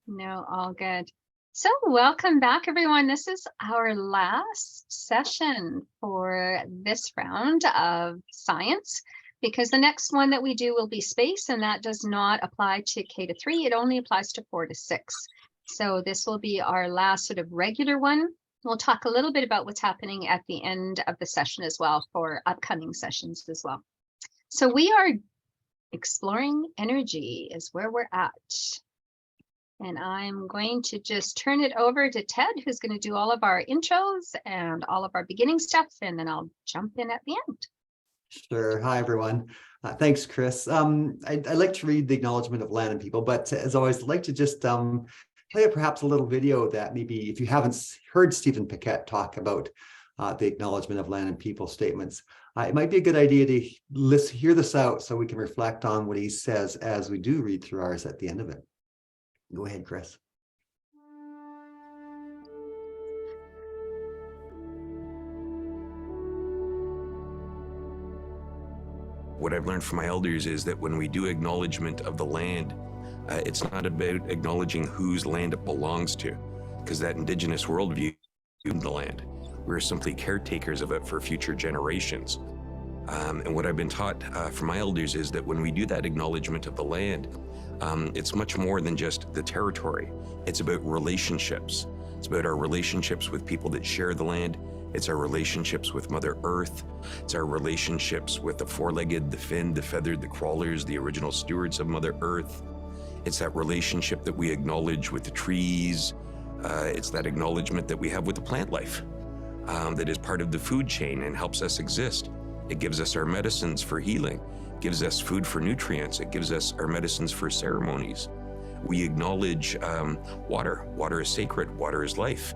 No, all good. So welcome back, everyone. This is our last session for this round of science, because the next one that we do will be space, and that does not apply to K to 3. It only applies to 4 to 6. So this will be our last sort of regular one. We'll talk a little bit about what's happening at the end of the session as well for upcoming sessions as well. So we are exploring energy is where we're at. And I'm going to just turn it over to Ted, who's going to do all of our intros and all of our beginning stuff, and then I'll jump in at the end. Sure. Hi, everyone. Thanks, Chris. I'd like to read the acknowledgement of land and people, but as always, I'd like to just play perhaps a little video that maybe if you haven't heard Stephen Paquette talk about the acknowledgement of land and people statements, it might be a good idea to hear this out so we can reflect on what he says as we do read through ours at the end of it. Go ahead, Chris. What I've learned from my elders is that when we do acknowledgement of the land, it's not about acknowledging whose land it belongs to, because that indigenous worldview is the land. We're simply caretakers of it for future generations. And what I've been taught from my elders is that when we do that acknowledgement of the land, it's much more than just the territory. It's about relationships. It's about our relationships with people that share the land. It's our relationships with Mother Earth. It's our relationships with the four-legged, the finned, the feathered, the crawlers, the original stewards of Mother Earth. It's that relationship that we acknowledge with the trees. It's that acknowledgement that we have with the plant life that is part of the food chain and helps us exist. It gives us our medicines for healing, gives us food for nutrients, it gives us our medicines for ceremonies. We acknowledge water. Water is sacred, water is life.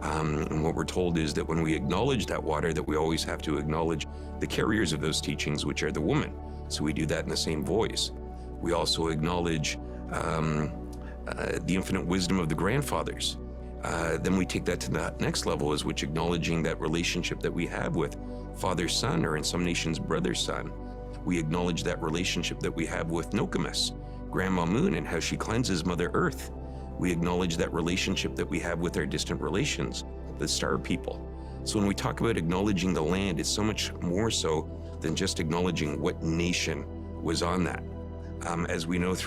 And what we're told is that when we acknowledge that water, that we always have to acknowledge the carriers of those teachings, which are the woman. So we do that in the same voice. We also acknowledge the infinite wisdom of the grandfathers. Then we take that to the next level, is which acknowledging that relationship that we have with father-son, or in some nations, brother-son. We acknowledge that relationship that we have with Nokomis, Grandma Moon, and how she cleanses Mother Earth. We acknowledge that relationship that we have with our distant relations, the star people. So when we talk about acknowledging the land, it's so much more so than just acknowledging what nation was on that. As we know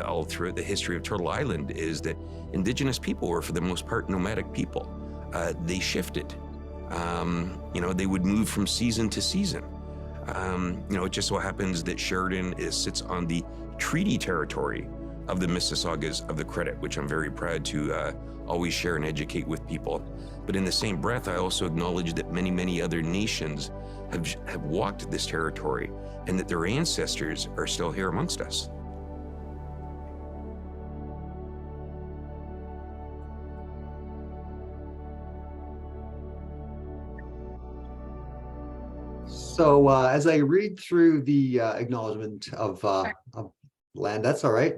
all throughout the history of Turtle Island, is that indigenous people were, for the most part, nomadic people. They shifted. They would move from season to season. It just so happens that Sheridan sits on the treaty territory of the Mississaugas of the Credit, which I'm very proud to always share and educate with people. But in the same breath, I also acknowledge that many, many other nations have walked this territory, and that their ancestors are still here amongst us. So as I read through the acknowledgement of land, that's all right.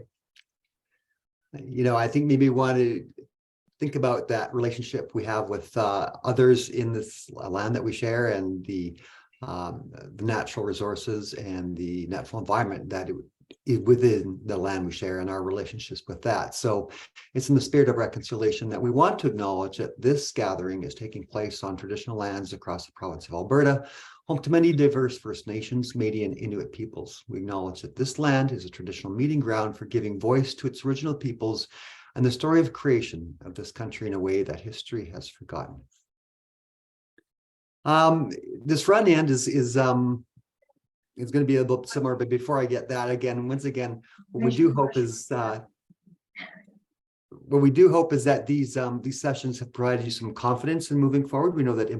I think maybe we want to think about that relationship we have with others in this land that we share, and the natural resources and the natural environment that is within the land we share, and our relationships with that. So it's in the spirit of reconciliation that we want to acknowledge that this gathering is taking place on traditional lands across the province of Alberta, home to many diverse First Nations, Métis, and Inuit peoples. We acknowledge that this land is a traditional meeting ground for giving voice to its original peoples and the story of creation of this country in a way that history has forgotten. This front end is going to be a little similar, but before I get that, once again, what we do hope is that these sessions have provided you some confidence in moving forward. We know that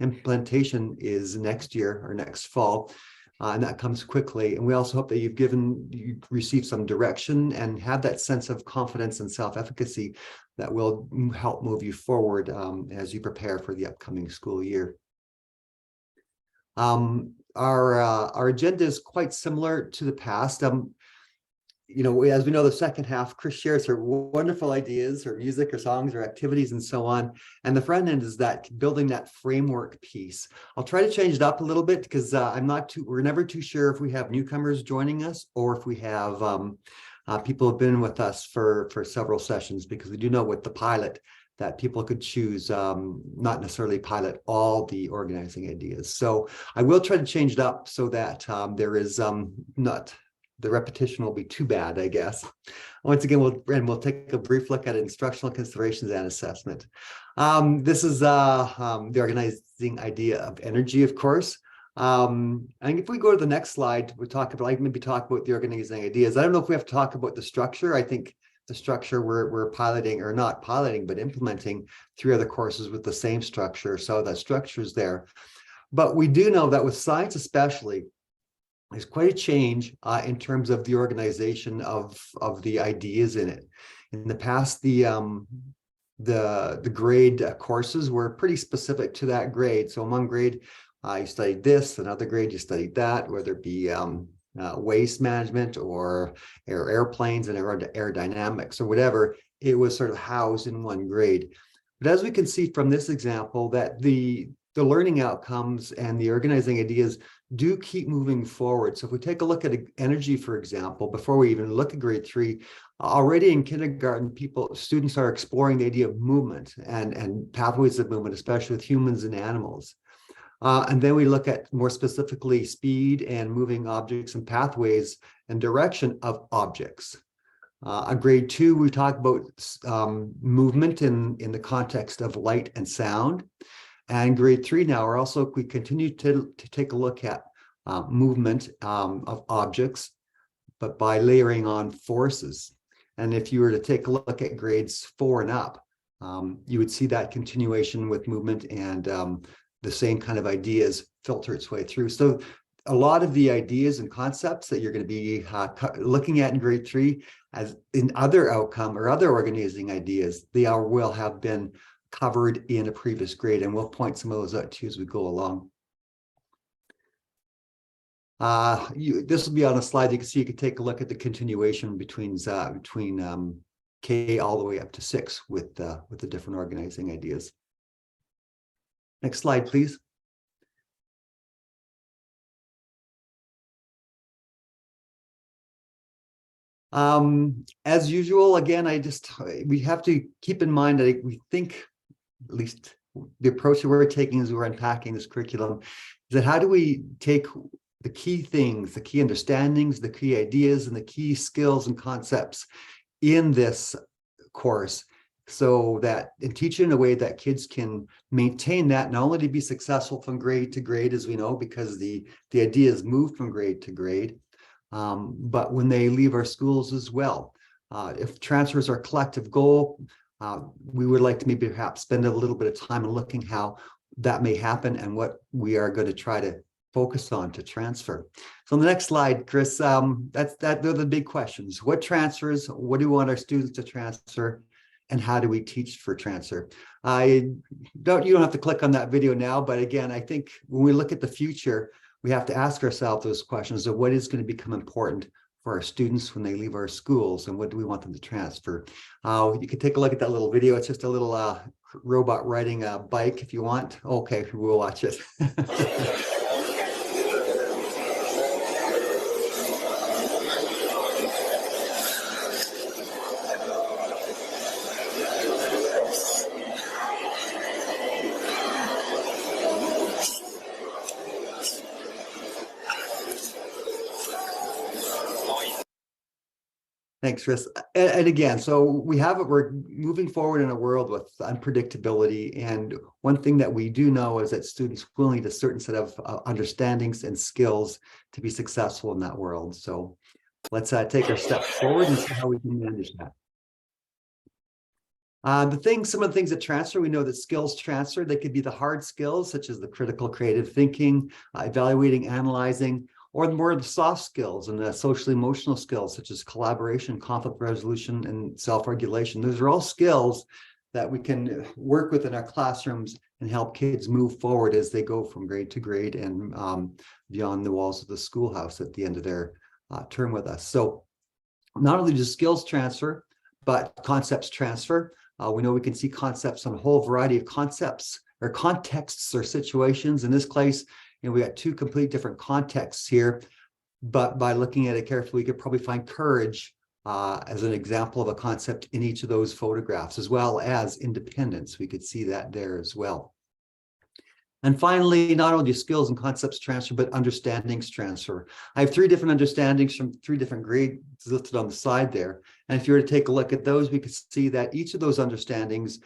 implementation is next year or next fall, and that comes quickly. And we also hope that you've received some direction and have that sense of confidence and self-efficacy that will help move you forward as you prepare for the upcoming school year. Our agenda is quite similar to the past. As we know, the second half, Chris shares her wonderful ideas, her music, her songs, her activities, and so on. And the front end is that building that framework piece. I'll try to change it up a little bit because we're never too sure if we have newcomers joining us or if we have people have been with us for several sessions, because we do know with the pilot that people could choose not necessarily pilot all the organizing ideas. So I will try to change it up so that there is not, the repetition will be too bad, I guess. Once again, we'll take a brief look at instructional considerations and assessment. This is the organizing idea of energy, of course. And if we go to the next slide, we'll talk about, maybe talk about the organizing ideas. I don't know if we have to talk about the structure. I think the structure we're piloting, or not piloting, but implementing 3 other courses with the same structure. So that structure is there. But we do know that with science especially, there's quite a change in terms of the organization of the ideas in it. In the past, the grade courses were pretty specific to that grade. So among grade, you studied this, another grade you studied that, whether it be waste management or airplanes and aerodynamics or whatever, it was sort of housed in one grade. But as we can see from this example, that the learning outcomes and the organizing ideas do keep moving forward. So if we take a look at energy, for example, before we even look at grade 3, already in kindergarten, students are exploring the idea of movement and pathways of movement, especially with humans and animals. And then we look at more specifically speed and moving objects and pathways and direction of objects. Grade 2, we talk about movement in the context of light and sound. And grade 3 now we continue to take a look at movement of objects, but by layering on forces. And if you were to take a look at grades 4 and up, you would see that continuation with movement and the same kind of ideas filter its way through. So a lot of the ideas and concepts that you're going to be looking at in grade 3, as in other outcome or other organizing ideas, they will have been covered in a previous grade, and we'll point some of those out to you as we go along. This will be on a slide. You can see, you can take a look at the continuation between K all the way up to 6 with the different organizing ideas. Next slide, please. As usual, again, we have to keep in mind that we think, at least the approach that we're taking as we're unpacking this curriculum, is that how do we take the key things, the key understandings, the key ideas, and the key skills and concepts in this course, so that and teach it in a way that kids can maintain that, not only to be successful from grade to grade, as we know, because the ideas move from grade to grade, but when they leave our schools as well. If transfers are a collective goal, we would like to maybe perhaps spend a little bit of time in looking how that may happen and what we are going to try to focus on to transfer. So on the next slide, Chris, they're the big questions. What transfers? What do we want our students to transfer? And how do we teach for transfer? You don't have to click on that video now, but again, I think when we look at the future, we have to ask ourselves those questions of what is going to become important for our students when they leave our schools, and what do we want them to transfer? You can take a look at that little video. It's just a little robot riding a bike if you want. Okay, we'll watch it. Thanks, Chris. And again, so we're moving forward in a world with unpredictability. And one thing that we do know is that students will need a certain set of understandings and skills to be successful in that world. So let's take our step forward and see how we can manage that. Some of the things that transfer, we know that skills transfer. They could be the hard skills, such as the critical creative thinking, evaluating, analyzing, or more of the soft skills and the social emotional skills, such as collaboration, conflict resolution, and self-regulation. Those are all skills that we can work with in our classrooms and help kids move forward as they go from grade to grade and beyond the walls of the schoolhouse at the end of their term with us. So not only does skills transfer, but concepts transfer. We know we can see concepts on a whole variety of concepts or contexts or situations. In this case, we got 2 complete different contexts here, but by looking at it carefully, we could probably find courage as an example of a concept in each of those photographs, as well as independence. We could see that there as well. And finally, not only skills and concepts transfer, but understandings transfer. I have 3 different understandings from 3 different grades listed on the side there. And if you were to take a look at those, we could see that each of those understandings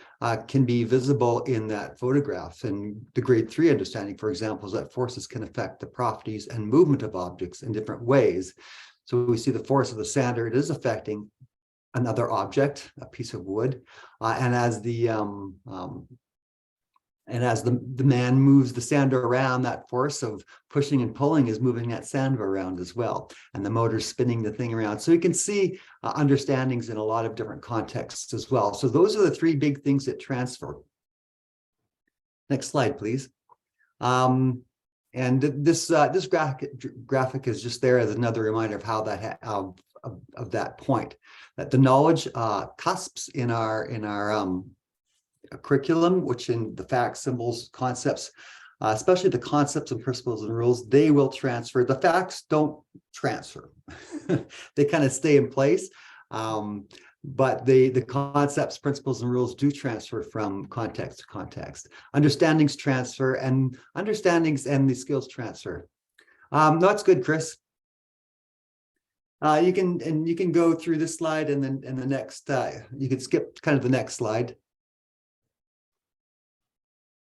can be visible in that photograph. And the grade 3 understanding, for example, is that forces can affect the properties and movement of objects in different ways. So we see the force of the sander, it is affecting another object, a piece of wood. And as the man moves the sander around, that force of pushing and pulling is moving that sander around as well. And the motor's spinning the thing around. So you can see understandings in a lot of different contexts as well. So those are the 3 big things that transfer. Next slide, please. And this graphic is just there as another reminder of how that of that point, that the knowledge cusps in our curriculum, which in the facts, symbols, concepts, especially the concepts and principles and rules, they will transfer. The facts don't transfer. They kind of stay in place. But the concepts, principles, and rules do transfer from context to context. Understandings transfer, and understandings and the skills transfer. No, that's good, Chris. You can go through this slide and then the next. You can skip kind of the next slide.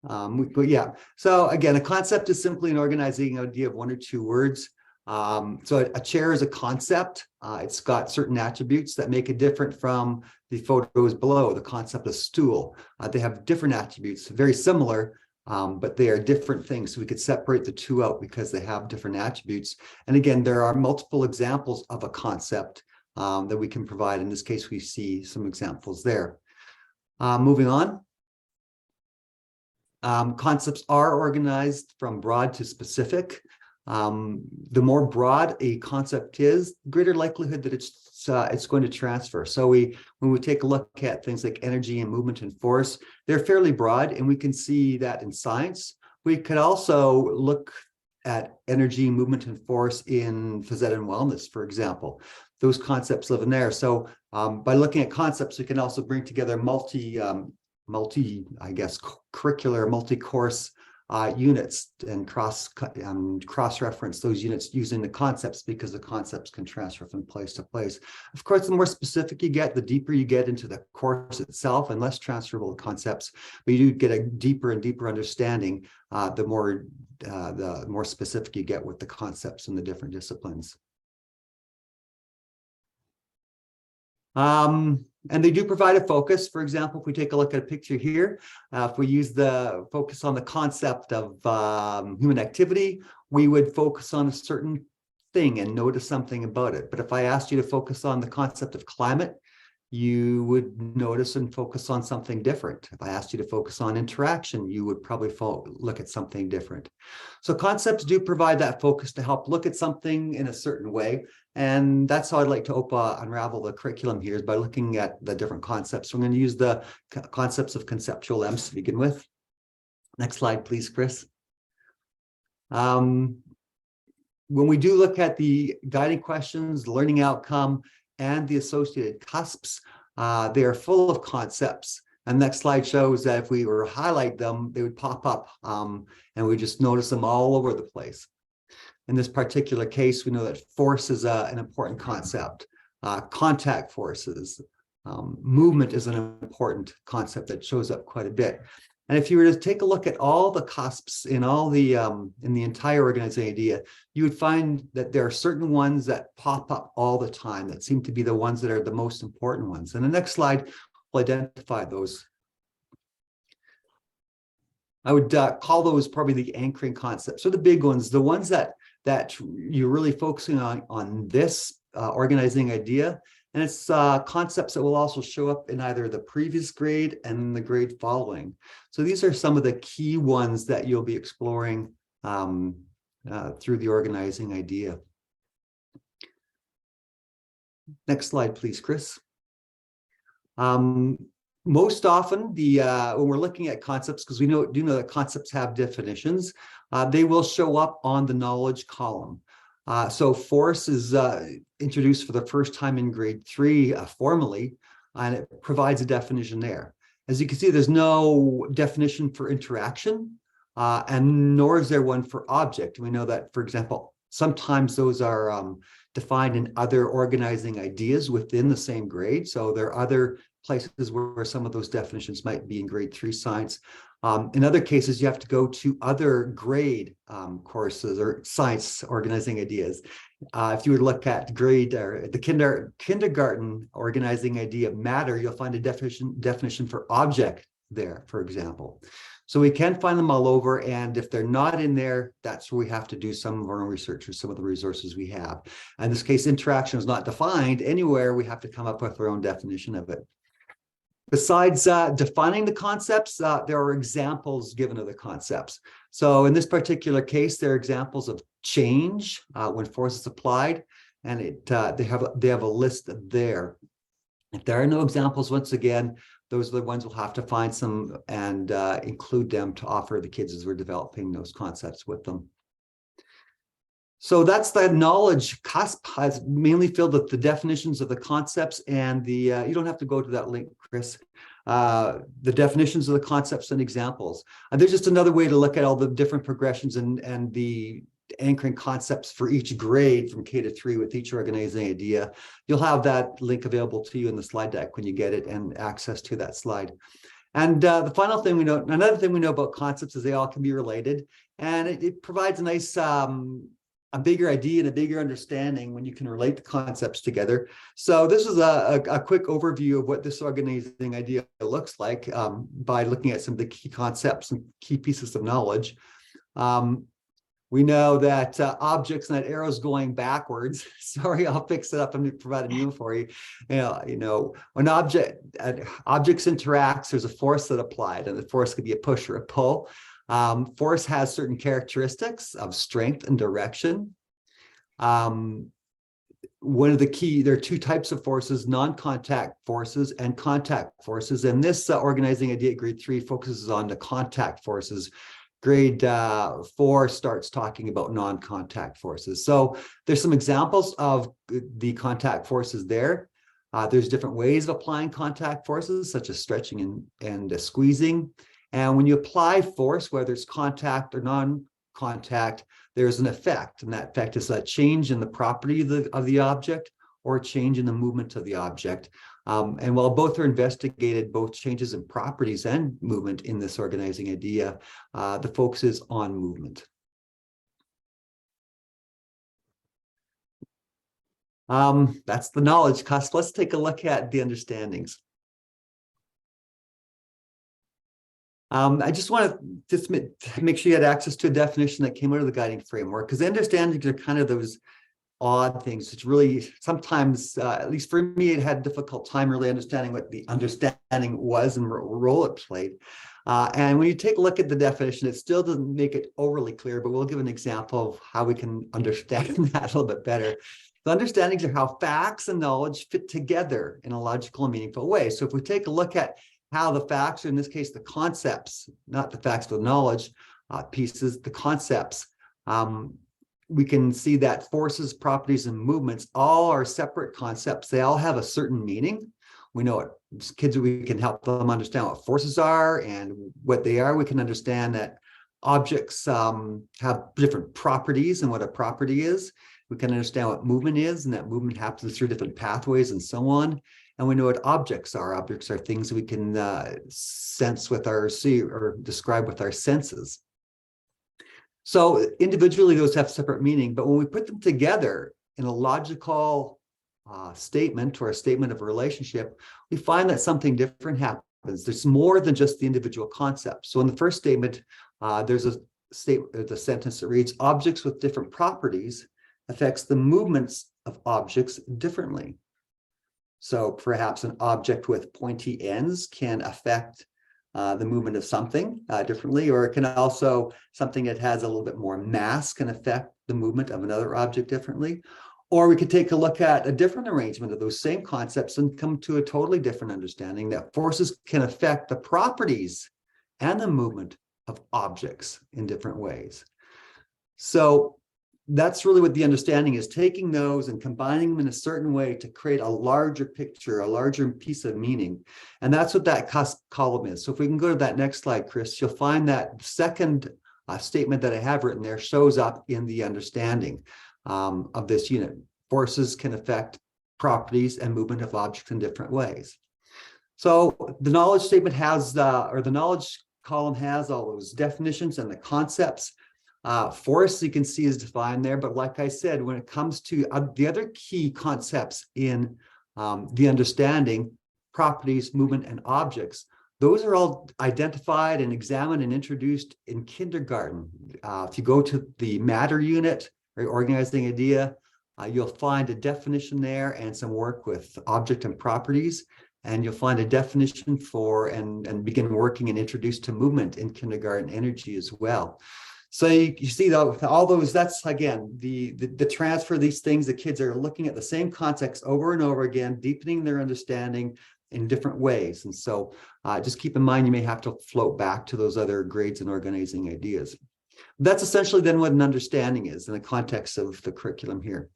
But yeah, so again, a concept is simply an organizing idea of 1 or 2 words. So a chair is a concept. It's got certain attributes that make it different from the photos below, the concept of stool. They have different attributes, very similar, but they are different things. So we could separate the 2 out because they have different attributes. And again, there are multiple examples of a concept that we can provide. In this case, we see some examples there. Moving on. Concepts are organized from broad to specific. The more broad a concept is, greater likelihood that it's going to transfer. So when we take a look at things like energy and movement and force, they're fairly broad, and we can see that in science. We could also look at energy, movement, and force in phys ed and wellness, for example. Those concepts live in there. So by looking at concepts, we can also bring together curricular, multi-course units and cross-reference those units using the concepts, because the concepts can transfer from place to place. Of course, the more specific you get, the deeper you get into the course itself, and less transferable concepts, but you do get a deeper and deeper understanding, the more specific you get with the concepts in the different disciplines. And they do provide a focus. For example, if we take a look at a picture here, if we use the focus on the concept of human activity, we would focus on a certain thing and notice something about it. But if I asked you to focus on the concept of climate, you would notice and focus on something different. If I asked you to focus on interaction, you would probably look at something different. So concepts do provide that focus to help look at something in a certain way. And that's how I'd like to unravel the curriculum here, is by looking at the different concepts. So I'm going to use the concepts of conceptual M's to begin with. Next slide, please, Chris. When we do look at the guiding questions, the learning outcome, and the associated cusps, they are full of concepts. And the next slide shows that if we were to highlight them, they would pop up, and we just notice them all over the place. In this particular case, we know that force is an important concept. Contact forces, movement is an important concept that shows up quite a bit. And if you were to take a look at all the cusps in all the in the entire organizing idea, you would find that there are certain ones that pop up all the time that seem to be the ones that are the most important ones. And the next slide will identify those. I would call those probably the anchoring concepts, or the big ones, the ones that you're really focusing on this organizing idea. And it's concepts that will also show up in either the previous grade and the grade following. So these are some of the key ones that you'll be exploring through the organizing idea. Next slide, please, Chris. Most often, when we're looking at concepts, because we do know that concepts have definitions, they will show up on the knowledge column. So force is introduced for the first time in grade 3 formally, and it provides a definition there. As you can see, there's no definition for interaction, and nor is there one for object. We know that, for example, sometimes those are defined in other organizing ideas within the same grade. So there are other places where some of those definitions might be in grade 3 science. In other cases, you have to go to other grade courses or science organizing ideas. If you were to look at grade or the kindergarten organizing idea of matter, you'll find a definition for object there, for example. So we can find them all over, and if they're not in there, that's where we have to do some of our own research or some of the resources we have. In this case, interaction is not defined anywhere. We have to come up with our own definition of it. Besides defining the concepts, there are examples given of the concepts. So in this particular case, there are examples of change when force is applied, and they have a list there. If there are no examples, once again, those are the ones we'll have to find some and include them to offer the kids as we're developing those concepts with them. So that's the knowledge cusp. It's mainly filled with the definitions of the concepts and the, you don't have to go to that link, Chris, the definitions of the concepts and examples. And there's just another way to look at all the different progressions and the anchoring concepts for each grade from K to 3 with each organizing idea. You'll have that link available to you in the slide deck when you get it and access to that slide. And the final thing we know, another thing we know about concepts is they all can be related, and it provides a nice, a bigger idea and a bigger understanding when you can relate the concepts together. So this is a quick overview of what this organizing idea looks like by looking at some of the key concepts and key pieces of knowledge. We know that objects, and that arrow's going backwards. Sorry, I'll fix it up and provide a new one for you. You know, when objects interacts, there's a force that applied, and the force could be a push or a pull. Force has certain characteristics of strength and direction. One of the key, there are two types of forces: non-contact forces and contact forces. And this organizing idea at grade 3 focuses on the contact forces. Grade 4 starts talking about non-contact forces. So there's some examples of the contact forces there. There's different ways of applying contact forces, such as stretching and squeezing. And when you apply force, whether it's contact or non-contact, there's an effect. And that effect is a change in the property of the object or a change in the movement of the object. And while both are investigated, both changes in properties and movement in this organizing idea, the focus is on movement. That's the knowledge cusp. Let's take a look at the understandings. I just want to make sure you had access to a definition that came out of the guiding framework, because understandings are kind of those odd things. It's really sometimes, at least for me, it had a difficult time really understanding what the understanding was and what role it played. And when you take a look at the definition, it still doesn't make it overly clear, but we'll give an example of how we can understand that a little bit better. The understandings are how facts and knowledge fit together in a logical and meaningful way. So if we take a look at how the facts, or in this case, the concepts, not the facts, but the knowledge pieces, the concepts, we can see that forces, properties, and movements all are separate concepts. They all have a certain meaning. We know it. As kids, we can help them understand what forces are and what they are. We can understand that objects have different properties and what a property is. We can understand what movement is, and that movement happens through different pathways and so on. And we know what objects are. Objects are things that we can sense with our, see or describe with our senses. So individually, those have separate meaning, but when we put them together in a logical statement or a statement of a relationship, we find that something different happens. There's more than just the individual concept. So in the first statement, there's a sentence that reads, objects with different properties affects the movements of objects differently. So perhaps an object with pointy ends can affect the movement of something differently, or it can also, something that has a little bit more mass can affect the movement of another object differently. Or we could take a look at a different arrangement of those same concepts and come to a totally different understanding that forces can affect the properties and the movement of objects in different ways. So that's really what the understanding is, taking those and combining them in a certain way to create a larger picture, a larger piece of meaning. And that's what that column is. So if we can go to that next slide, Chris, you'll find that second statement that I have written there shows up in the understanding of this unit. Forces can affect properties and movement of objects in different ways. So the knowledge statement has, or the knowledge column has all those definitions and the concepts. Force, you can see, is defined there. But like I said, when it comes to the other key concepts in the understanding, properties, movement, and objects, those are all identified and examined and introduced in kindergarten. If you go to the matter unit, or organizing idea, you'll find a definition there and some work with object and properties. And you'll find a definition for and begin working and introduced to movement in kindergarten energy as well. So you see that all those, that's again, the transfer of these things, the kids are looking at the same context over and over again, deepening their understanding in different ways. And so just keep in mind, you may have to float back to those other grades and organizing ideas. That's essentially then what an understanding is in the context of the curriculum here.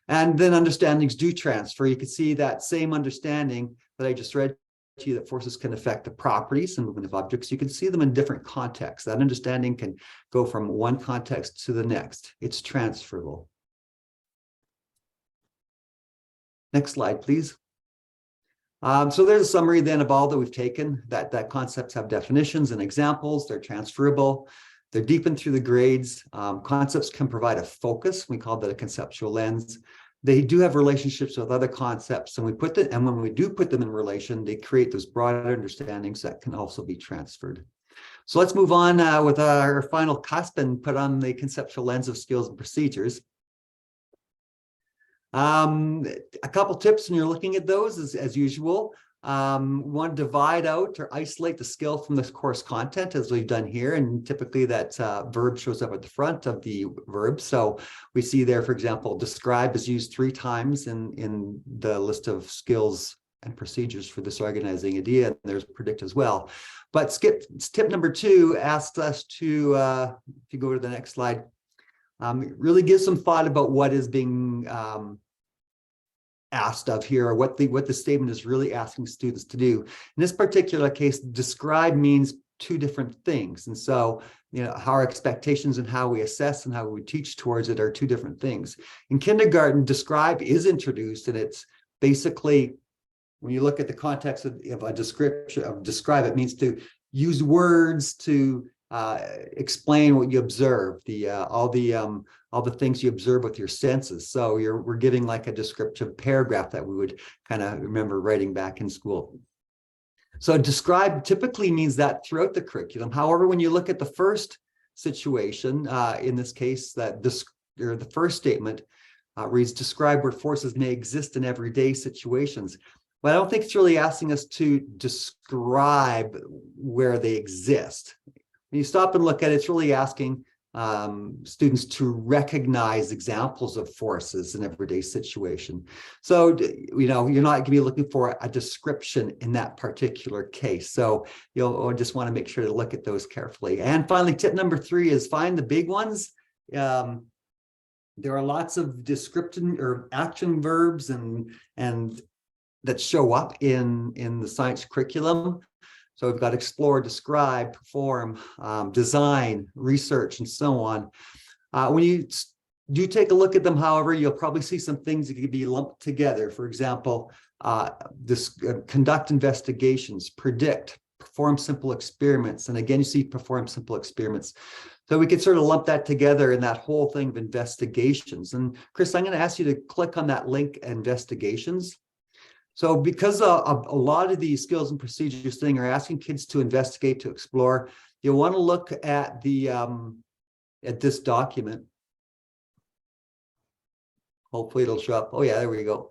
And then understandings do transfer. You can see that same understanding that I just read to you, that forces can affect the properties and movement of objects. You can see them in different contexts. That understanding can go from one context to the next. It's transferable. Next slide, please. So there's a summary then of all that we've taken, that concepts have definitions and examples. They're transferable. They're deepened through the grades. Concepts can provide a focus. We call that a conceptual lens. They do have relationships with other concepts, and when we do put them in relation, they create those broader understandings that can also be transferred. So let's move on with our final cusp and put on the conceptual lens of skills and procedures. A couple tips when you're looking at those as usual. We want to divide out or isolate the skill from this course content as we've done here. And typically that verb shows up at the front of the verb. So we see there, for example, describe is used 3 times in the list of skills and procedures for this organizing idea. And there's predict as well. But tip number 2 asks us to, if you go to the next slide, really give some thought about what is being asked of here, or what the statement is really asking students to do. In this particular case, describe means 2 different things. And so, how our expectations and how we assess and how we teach towards it are 2 different things. In kindergarten, describe is introduced, and it's basically, when you look at the context of a description of describe, it means to use words to explain what you observe, all the things you observe with your senses. So we're giving like a descriptive paragraph that we would kind of remember writing back in school. So describe typically means that throughout the curriculum. However, when you look at the first situation, in this case, the first statement reads, describe where forces may exist in everyday situations. But I don't think it's really asking us to describe where they exist. When you stop and look at it, it's really asking students to recognize examples of forces in everyday situation. So, you're not going to be looking for a description in that particular case. So you'll just want to make sure to look at those carefully. And finally, tip number 3 is find the big ones. There are lots of descriptive or action verbs and that show up in the science curriculum. So we've got explore, describe, perform, design, research, and so on. When you do take a look at them, however, you'll probably see some things that could be lumped together. For example, conduct investigations, predict, perform simple experiments. And again, you see perform simple experiments. So we could sort of lump that together in that whole thing of investigations. And Chris, I'm going to ask you to click on that link, investigations. So because a lot of these skills and procedures thing are asking kids to investigate, to explore, you'll want to look at the at this document. Hopefully it'll show up. Oh yeah, there we go.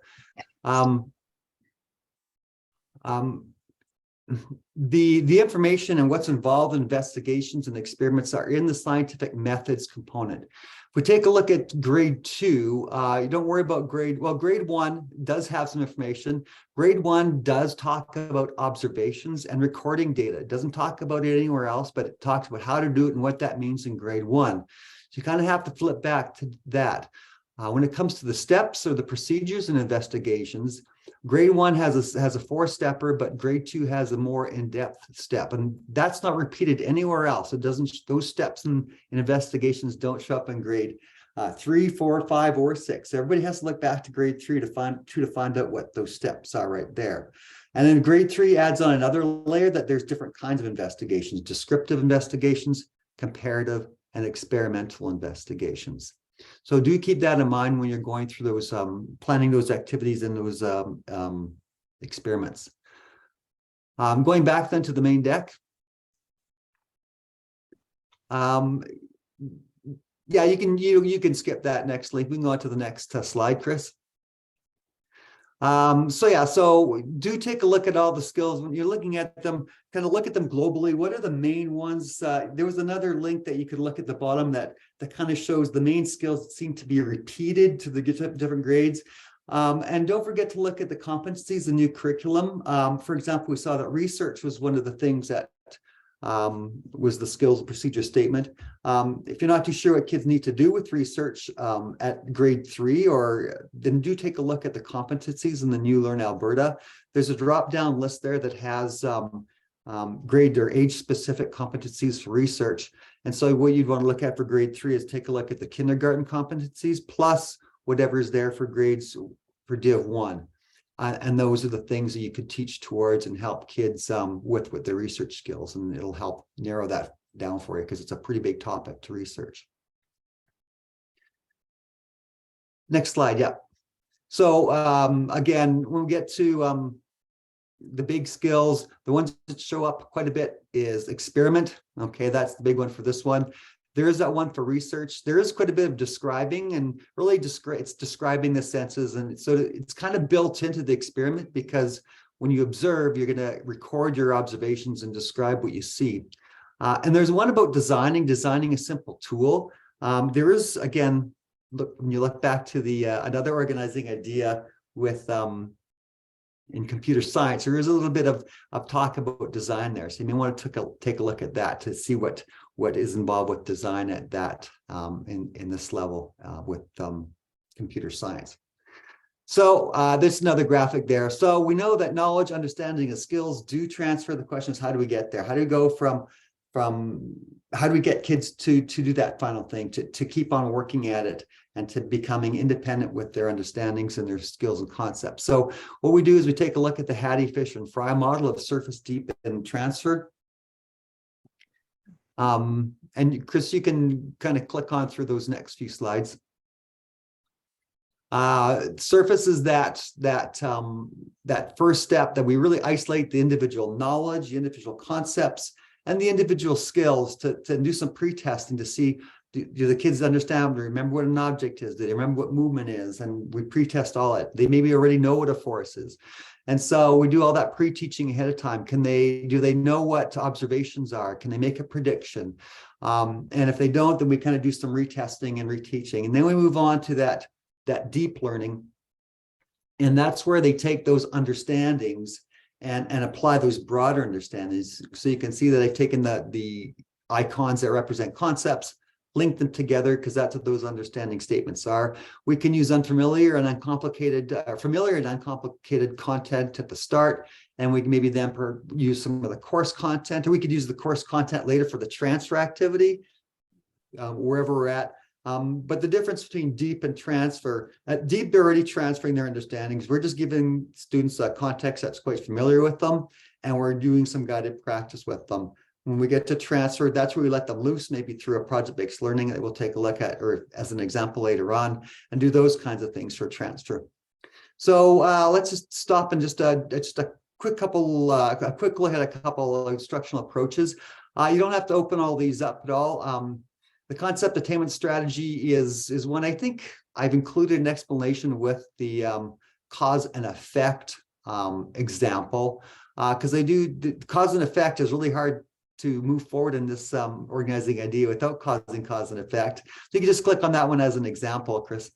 The information and what's involved in investigations and experiments are in the scientific methods component. If we take a look at grade 2, you don't worry about grade 1 does have some information. Grade 1 does talk about observations and recording data. It doesn't talk about it anywhere else, but it talks about how to do it and what that means in grade 1. So you kind of have to flip back to that. When it comes to the steps or the procedures and investigations, grade 1 has a 4-stepper, but grade 2 has a more in-depth step, and that's not repeated anywhere else. It doesn't; those steps in investigations don't show up in grade 3, 4, 5, or 6. Everybody has to look back to grade 3 to find out what those steps are right there. And then grade 3 adds on another layer that there's different kinds of investigations: descriptive investigations, comparative, and experimental investigations. So do keep that in mind when you're going through those, planning those activities and those experiments. Going back then to the main deck. Yeah, you can skip that next link. We can go on to the next slide, Chris. So do take a look at all the skills when you're looking at them. Kind of look at them globally. What are the main ones? There was another link that you could look at the bottom that kind of shows the main skills that seem to be repeated to the different grades. And don't forget to look at the competencies, the new curriculum. For example, we saw that research was one of the things that was the skills and procedure statement. If you're not too sure what kids need to do with research at grade 3, then do take a look at the competencies in the new Learn Alberta. There's a drop-down list there that has grade or age-specific competencies for research. And so what you'd want to look at for grade 3 is take a look at the kindergarten competencies plus whatever is there for grades for Div 1. And those are the things that you could teach towards and help kids with their research skills, and it'll help narrow that down for you because it's a pretty big topic to research. Next slide, yeah. So again, when we get to the big skills, the ones that show up quite a bit is experiment. Okay, that's the big one for this one. There is that one for research. There is quite a bit of describing, and really it's describing the senses. And so it's kind of built into the experiment because when you observe, you're going to record your observations and describe what you see. And there's one about designing a simple tool. There is, again, when you look back to the another organizing idea with in computer science, there is a little bit of talk about design there. So you may want to take a look at that to see what is involved with design at that in this level with computer science. So there's another graphic there. So we know that knowledge, understanding, and skills do transfer. The question is, how do we get there? How do we go from how do we get kids to do that final thing, to keep on working at it and to becoming independent with their understandings and their skills and concepts? So what we do is we take a look at the Hattie, Fisher, and Fry model of surface, deep, and transfer. And Chris, you can kind of click on through those next few slides. Surface is that first step that we really isolate the individual knowledge, the individual concepts, and the individual skills to do some pre-testing to see, do the kids understand or remember what an object is? Do they remember what movement is? And we pre-test all it. They maybe already know what a force is. And so we do all that pre-teaching ahead of time. Do they know what observations are? Can they make a prediction? And if they don't, then we kind of do some retesting and reteaching. And then we move on to that deep learning. And that's where they take those understandings and apply those broader understandings. So you can see that they've taken the icons that represent concepts, linked them together, because that's what those understanding statements are. We can use familiar and uncomplicated content at the start, and we can maybe then use some of the course content, or we could use the course content later for the transfer activity, wherever we're at. But the difference between deep and transfer, at deep, they're already transferring their understandings. We're just giving students a context that's quite familiar with them, and we're doing some guided practice with them. When we get to transfer, that's where we let them loose, maybe through a project-based learning that we'll take a look at, or as an example later on, and do those kinds of things for transfer. So let's just stop and just a quick look at a couple of instructional approaches. You don't have to open all these up at all. The concept attainment strategy is one I think I've included an explanation with the cause and effect example, because the cause and effect is really hard to move forward in this organizing idea without causing cause and effect. So you can just click on that one as an example, Chris.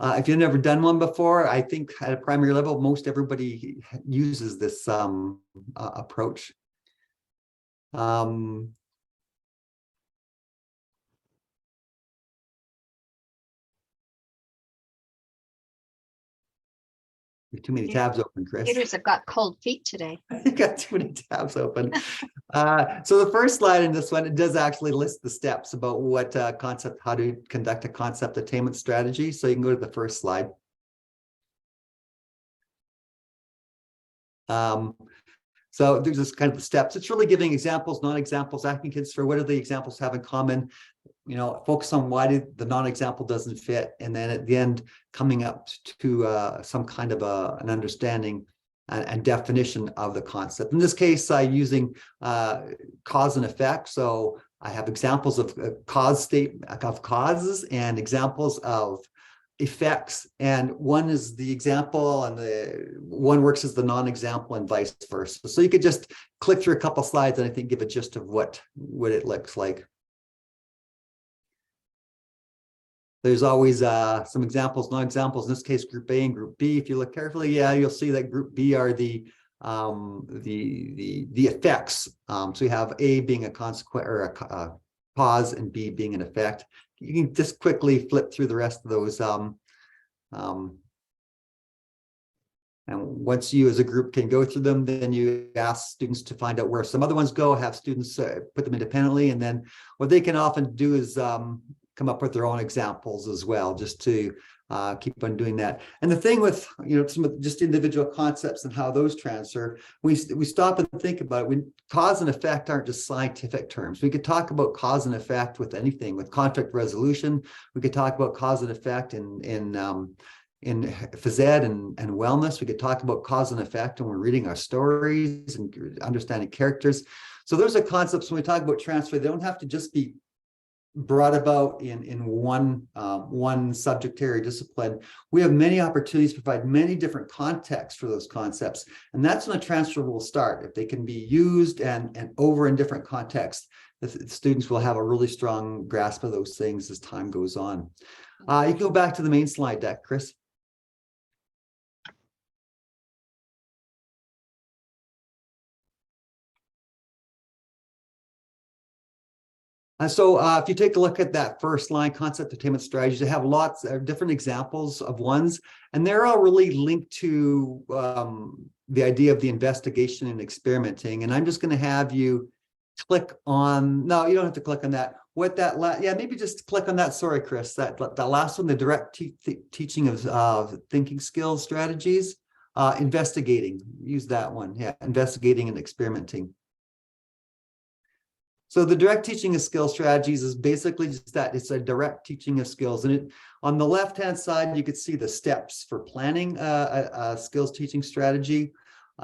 If you've never done one before, I think at a primary level, most everybody uses this approach. Too many tabs open, Chris. Computers have got cold feet today. You got too many tabs open. So the first slide in this one, it does actually list the steps about what how to conduct a concept attainment strategy. So you can go to the first slide. So there's this kind of the steps. It's really giving examples, non-examples, asking kids for what do the examples have in common. Focus on why the non-example doesn't fit, and then at the end coming up to some kind of an understanding and definition of the concept. In this case, using cause and effect. So I have examples of causes and examples of effects, and one is the example and the one works as the non-example and vice versa. So you could just click through a couple slides and I think give a gist of what it looks like. There's always some examples, non-examples, in this case, group A and group B. If you look carefully, yeah, you'll see that group B are the effects. So you have A being a consequence or a cause and B being an effect. You can just quickly flip through the rest of those. And once you as a group can go through them, then you ask students to find out where some other ones go, have students put them independently. And then what they can often do is come up with their own examples as well, just to keep on doing that. And the thing with, some of just individual concepts and how those transfer, we stop and think about it. When cause and effect aren't just scientific terms. We could talk about cause and effect with anything, with conflict resolution. We could talk about cause and effect in phys ed and wellness. We could talk about cause and effect when we're reading our stories and understanding characters. So those are concepts when we talk about transfer. They don't have to just be brought about in one subject area discipline. We have many opportunities to provide many different contexts for those concepts, and that's when a transfer will start. If they can be used and over in different contexts, the students will have a really strong grasp of those things as time goes on. You can go back to the main slide deck, Chris. So if you take a look at that first line, concept attainment strategies, they have lots of different examples of ones, and they're all really linked to the idea of the investigation and experimenting. And I'm just going to have you click on, no, you don't have to click on that. What that, yeah, maybe just click on that. Sorry, Chris, that last one, the direct teaching of thinking skills strategies, investigating, use that one. Yeah, investigating and experimenting. So the direct teaching of skill strategies is basically just that. It's a direct teaching of skills. And on the left-hand side, you could see the steps for planning a skills teaching strategy.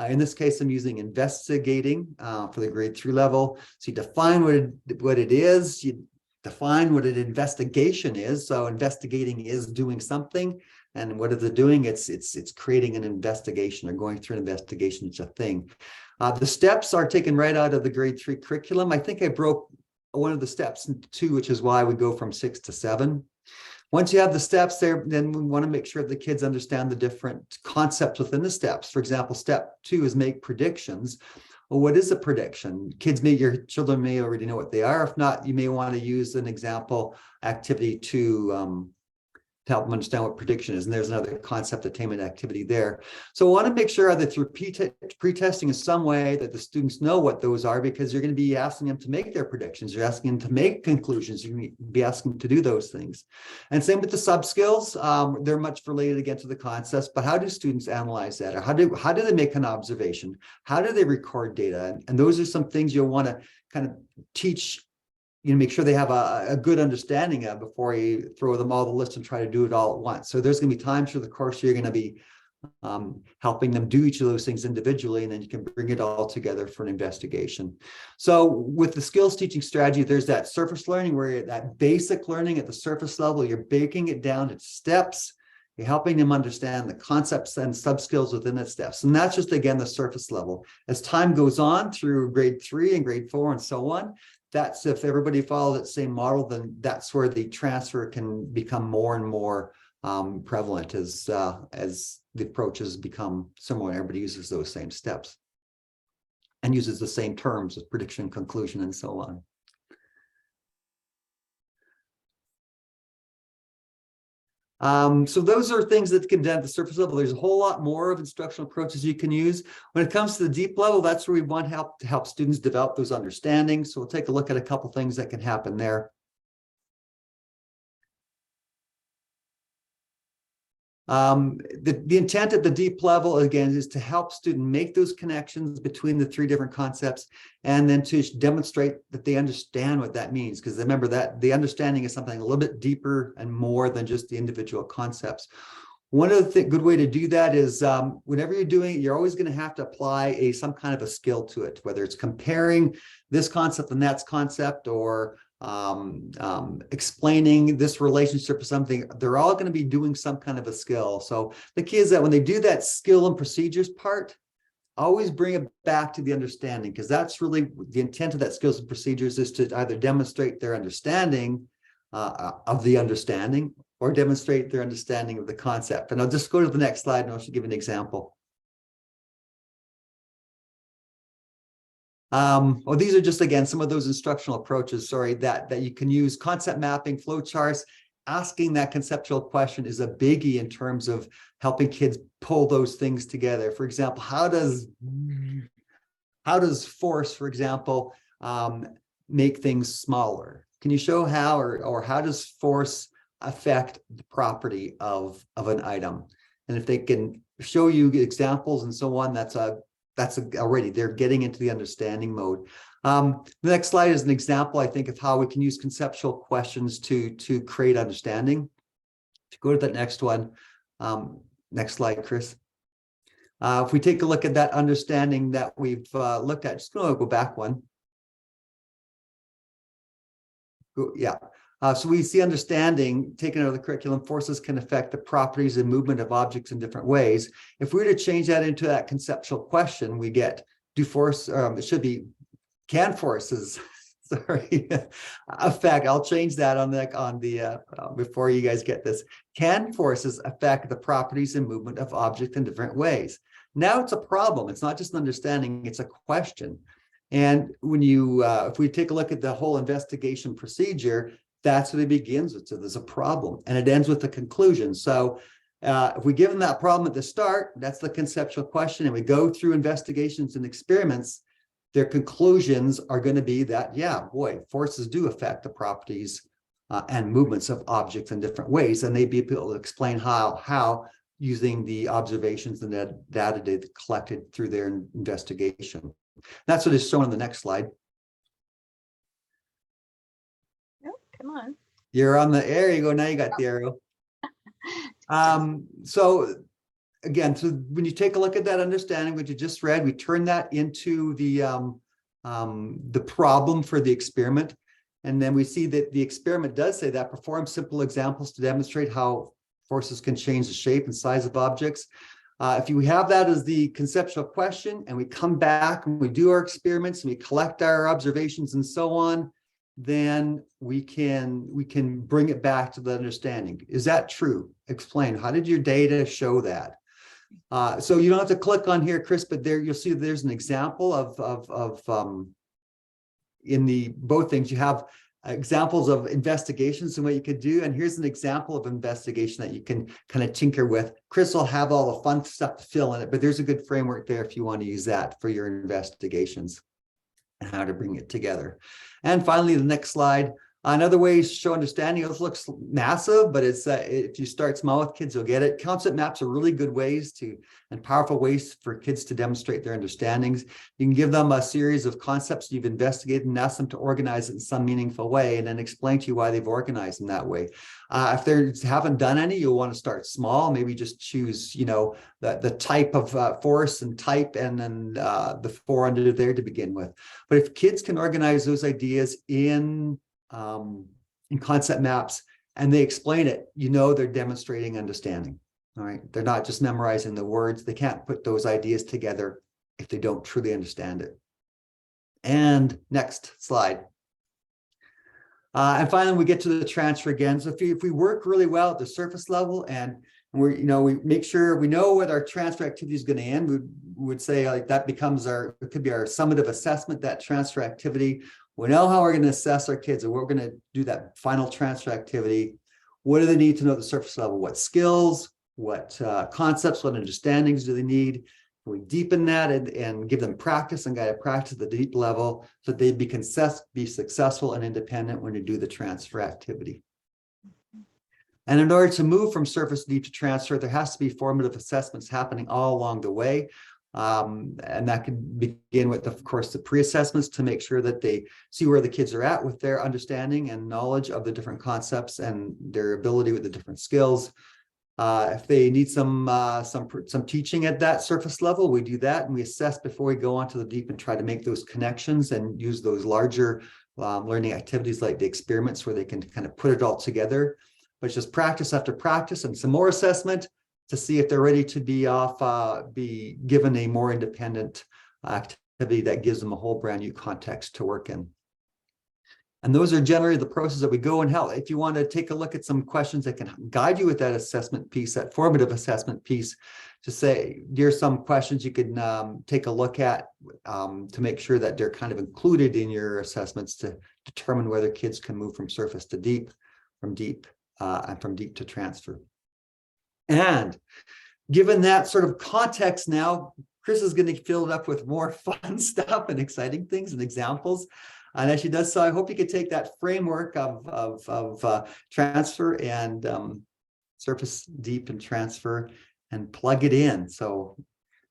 In this case, I'm using investigating for the grade 3 level. So you define what it is. You define what an investigation is. So investigating is doing something. And what is it doing? It's creating an investigation or going through an investigation. It's a thing. The steps are taken right out of the grade 3 curriculum. I think I broke one of the steps into 2, which is why we go from 6 to 7. Once you have the steps there, then we want to make sure the kids understand the different concepts within the steps. For example, step 2 is make predictions. Well, what is a prediction? Your children may already know what they are. If not, you may want to use an example activity to help them understand what prediction is. And there's another concept attainment activity there. So I want to make sure that through pre-testing in some way that the students know what those are, because you're going to be asking them to make their predictions. You're asking them to make conclusions. You're going to be asking them to do those things. And same with the sub skills. They're much related again to the concepts, but how do students analyze that? Or how do they make an observation? How do they record data? And those are some things you'll want to kind of teach, make sure they have a good understanding of before you throw them all the list and try to do it all at once. So there's going to be times through the course you're going to be helping them do each of those things individually, and then you can bring it all together for an investigation. So with the skills teaching strategy, there's that surface learning where that basic learning at the surface level, you're breaking it down to steps. You're helping them understand the concepts and sub-skills within the steps. And that's just, again, the surface level. As time goes on through grade 3 and grade 4 and so on, that's if everybody follows that same model, then that's where the transfer can become more and more prevalent as the approaches become similar. Everybody uses those same steps and uses the same terms as prediction, conclusion, and so on. So those are things that can dent the surface level. There's a whole lot more of instructional approaches you can use. When it comes to the deep level, that's where we want help to help students develop those understandings. So we'll take a look at a couple things that can happen there. The intent at the deep level, again, is to help student make those connections between the three different concepts, and then to demonstrate that they understand what that means. Because remember that the understanding is something a little bit deeper and more than just the individual concepts. One of the good way to do that is whenever you're doing it, you're always going to have to apply some kind of a skill to it, whether it's comparing this concept and that concept, or explaining this relationship or something. They're all going to be doing some kind of a skill. So the key is that when they do that skill and procedures part, always bring it back to the understanding, because that's really the intent of that skills and procedures, is to either demonstrate their understanding of the understanding, or demonstrate their understanding of the concept. And I'll just go to the next slide and I'll just give an example. Well, these are just, again, some of those instructional approaches, that you can use. Concept mapping, flowcharts. Asking that conceptual question is a biggie in terms of helping kids pull those things together. For example, how does force, for example, make things smaller? Can you show how, or how does force affect the property of an item? And if they can show you examples and so on, that's already, they're getting into the understanding mode. The next slide is an example, I think, of how we can use conceptual questions to create understanding. To go to the next one, next slide, Chris. If we take a look at that understanding that we've looked at, just going to go back one. So we see understanding taken out of the curriculum. Forces can affect the properties and movement of objects in different ways. If we were to change that into that conceptual question, we get it should be, can forces affect, I'll change that on the before you guys get this. Can forces affect the properties and movement of objects in different ways? Now it's a problem. It's not just an understanding, it's a question. And when you if we take a look at the whole investigation procedure, that's what it begins with. So there's a problem and it ends with a conclusion. So if we give them that problem at the start, that's the conceptual question, and we go through investigations and experiments, their conclusions are going to be that, yeah, boy, forces do affect the properties and movements of objects in different ways. And they'd be able to explain how using the observations and the data they collected through their investigation. That's what is shown on the next slide. Come on. You're on the air. You go. Now you got the arrow. So again, so when you take a look at that understanding, which you just read, we turn that into the problem for the experiment. And then we see that the experiment does say that perform simple examples to demonstrate how forces can change the shape and size of objects. If you have that as the conceptual question, and we come back and we do our experiments and we collect our observations and so on, then we can bring it back to the understanding. Is that true? Explain. How did your data show that? So you don't have to click on here, Chris, but there you'll see there's an example of in the both things. You have examples of investigations and what you could do, and here's an example of investigation that you can kind of tinker with. Chris will have all the fun stuff to fill in it, but there's a good framework there if you want to use that for your investigations and how to bring it together. And finally, the next slide. Another way to show understanding. This looks massive, but it's if you start small with kids, you'll get it. Concept maps are really good ways and powerful ways for kids to demonstrate their understandings. You can give them a series of concepts you've investigated and ask them to organize it in some meaningful way, and then explain to you why they've organized them that way. If they haven't done any, you'll want to start small. Maybe just choose, the type of force and type, and then the 4 under there to begin with. But if kids can organize those ideas in concept maps and they explain it, they're demonstrating understanding. All right, they're not just memorizing the words. They can't put those ideas together if they don't truly understand it. And next slide. And finally, we get to the transfer again. So if we work really well at the surface level, and we make sure we know what our transfer activity is going to end, we would say like that becomes it could be our summative assessment, that transfer activity. We know how we're going to assess our kids and what we're going to do that final transfer activity. What do they need to know at the surface level? What skills, what concepts, what understandings do they need? Can we deepen that and give them practice and guided practice at the deep level so that they be successful and independent when you do the transfer activity? And in order to move from surface to deep to transfer, there has to be formative assessments happening all along the way. And that can begin with, of course, the pre-assessments to make sure that they see where the kids are at with their understanding and knowledge of the different concepts and their ability with the different skills. If they need some teaching at that surface level, we do that, and we assess before we go on to the deep and try to make those connections and use those larger learning activities like the experiments where they can kind of put it all together. But it's just practice after practice and some more assessment to see if they're ready to be given a more independent activity that gives them a whole brand new context to work in. And those are generally the process that we go and help. If you want to take a look at some questions that can guide you with that assessment piece, that formative assessment piece, to say, here's some questions you can take a look at to make sure that they're kind of included in your assessments to determine whether kids can move from surface to deep, and from deep to transfer. And given that sort of context now, Chris is going to fill it up with more fun stuff and exciting things and examples. And as she does so, I hope you could take that framework of transfer and surface, deep, and transfer and plug it in. So,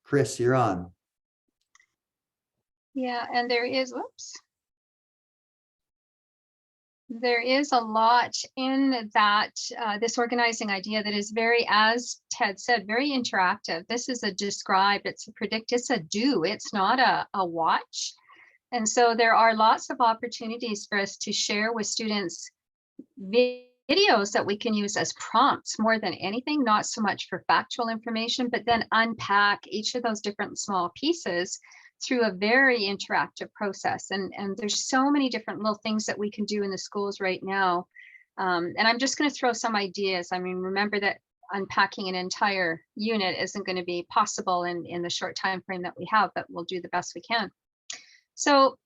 Chris, you're on. Yeah, and there is, there is a lot in that, this organizing idea that is very, as Ted said, very interactive. This is a describe, it's a predict, it's a do, it's not a watch. And so there are lots of opportunities for us to share with students videos that we can use as prompts more than anything, not so much for factual information, but then unpack each of those different small pieces through a very interactive process. And there's so many different little things that we can do in the schools right now. And I'm just going to throw some ideas. I mean, remember that unpacking an entire unit isn't going to be possible in the short time frame that we have, but we'll do the best we can. So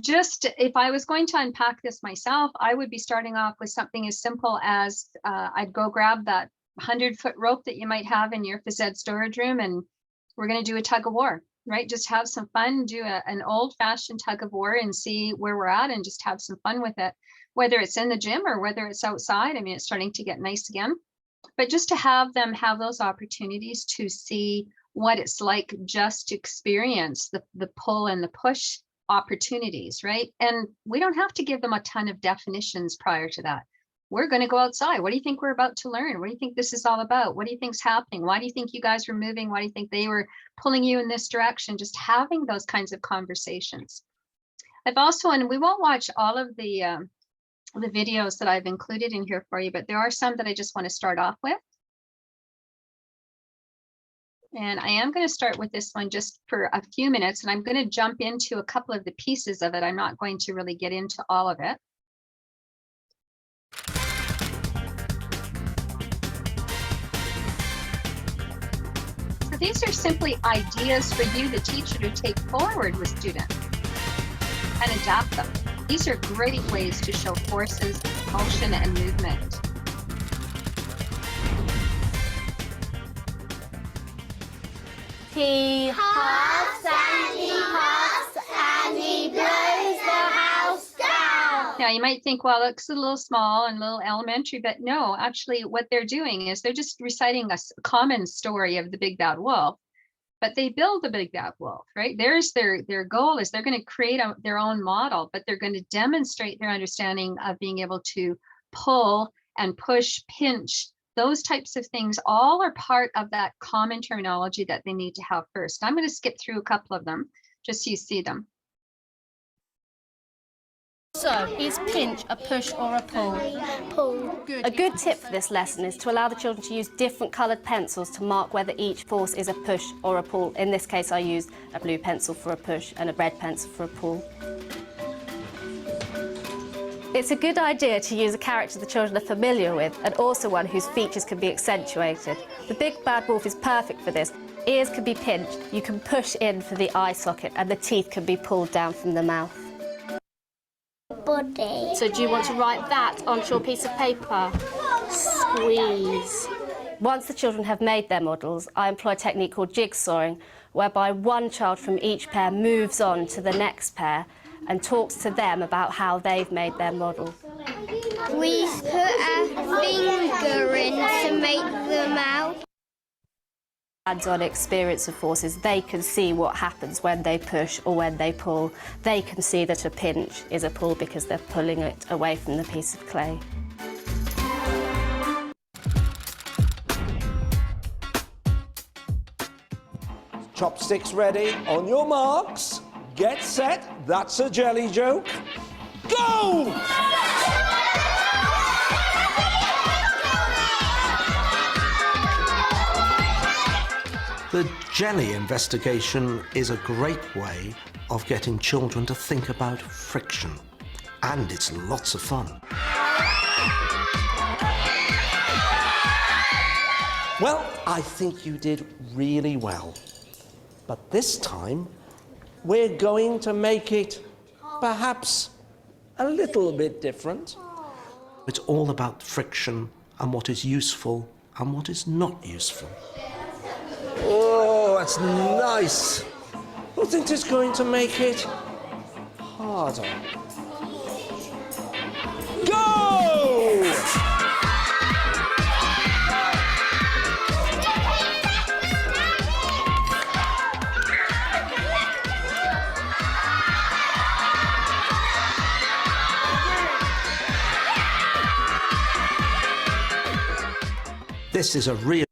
just if I was going to unpack this myself, I would be starting off with something as simple as I'd go grab that 100-foot rope that you might have in your phys ed storage room, and we're going to do a tug of war, right? Just have some fun, do an old-fashioned tug of war and see where we're at and just have some fun with it, whether it's in the gym or whether it's outside. I mean, it's starting to get nice again, but just to have them have those opportunities to see what it's like just to experience the pull and the push opportunities, right? And we don't have to give them a ton of definitions prior to that. We're going to go outside. What do you think we're about to learn? What do you think this is all about? What do you think's happening? Why do you think you guys were moving? Why do you think they were pulling you in this direction? Just having those kinds of conversations. I've also, and we won't watch all of the videos that I've included in here for you, but there are some that I just want to start off with. And I am going to start with this one just for a few minutes, and I'm going to jump into a couple of the pieces of it. I'm not going to really get into all of it. So these are simply ideas for you, the teacher, to take forward with students and adapt them. These are great ways to show forces, motion, and movement. He huffs and he puffs and he blows the house down. Now you might think, well, it looks a little small and a little elementary, but no, actually what they're doing is they're just reciting a common story of the big bad wolf, but they build the big bad wolf, right? There's their goal is they're going to create their own model, but they're going to demonstrate their understanding of being able to pull and push, pinch. Those types of things all are part of that common terminology that they need to have first. I'm going to skip through a couple of them just so you see them. So, is pinch a push or a pull? Pull. A good tip for this lesson is to allow the children to use different coloured pencils to mark whether each force is a push or a pull. In this case, I used a blue pencil for a push and a red pencil for a pull. It's a good idea to use a character the children are familiar with and also one whose features can be accentuated. The big bad wolf is perfect for this. Ears can be pinched, you can push in for the eye socket, and the teeth can be pulled down from the mouth. Body. So do you want to write that onto your piece of paper? squeeze. Once the children have made their models, I employ a technique called jigsawing, whereby one child from each pair moves on to the next pair and talks to them about how they've made their model. We put a finger in to make them out. Hands-on experience of forces, they can see what happens when they push or when they pull. They can see that a pinch is a pull because they're pulling it away from the piece of clay. Chopsticks ready, on your marks, get set, that's a jelly joke, go! The jelly investigation is a great way of getting children to think about friction, and it's lots of fun. Well, I think you did really well. But this time, we're going to make it perhaps a little bit different. It's all about friction and what is useful and what is not useful. Oh, that's nice. I think it's going to make it harder. Go! This is a real...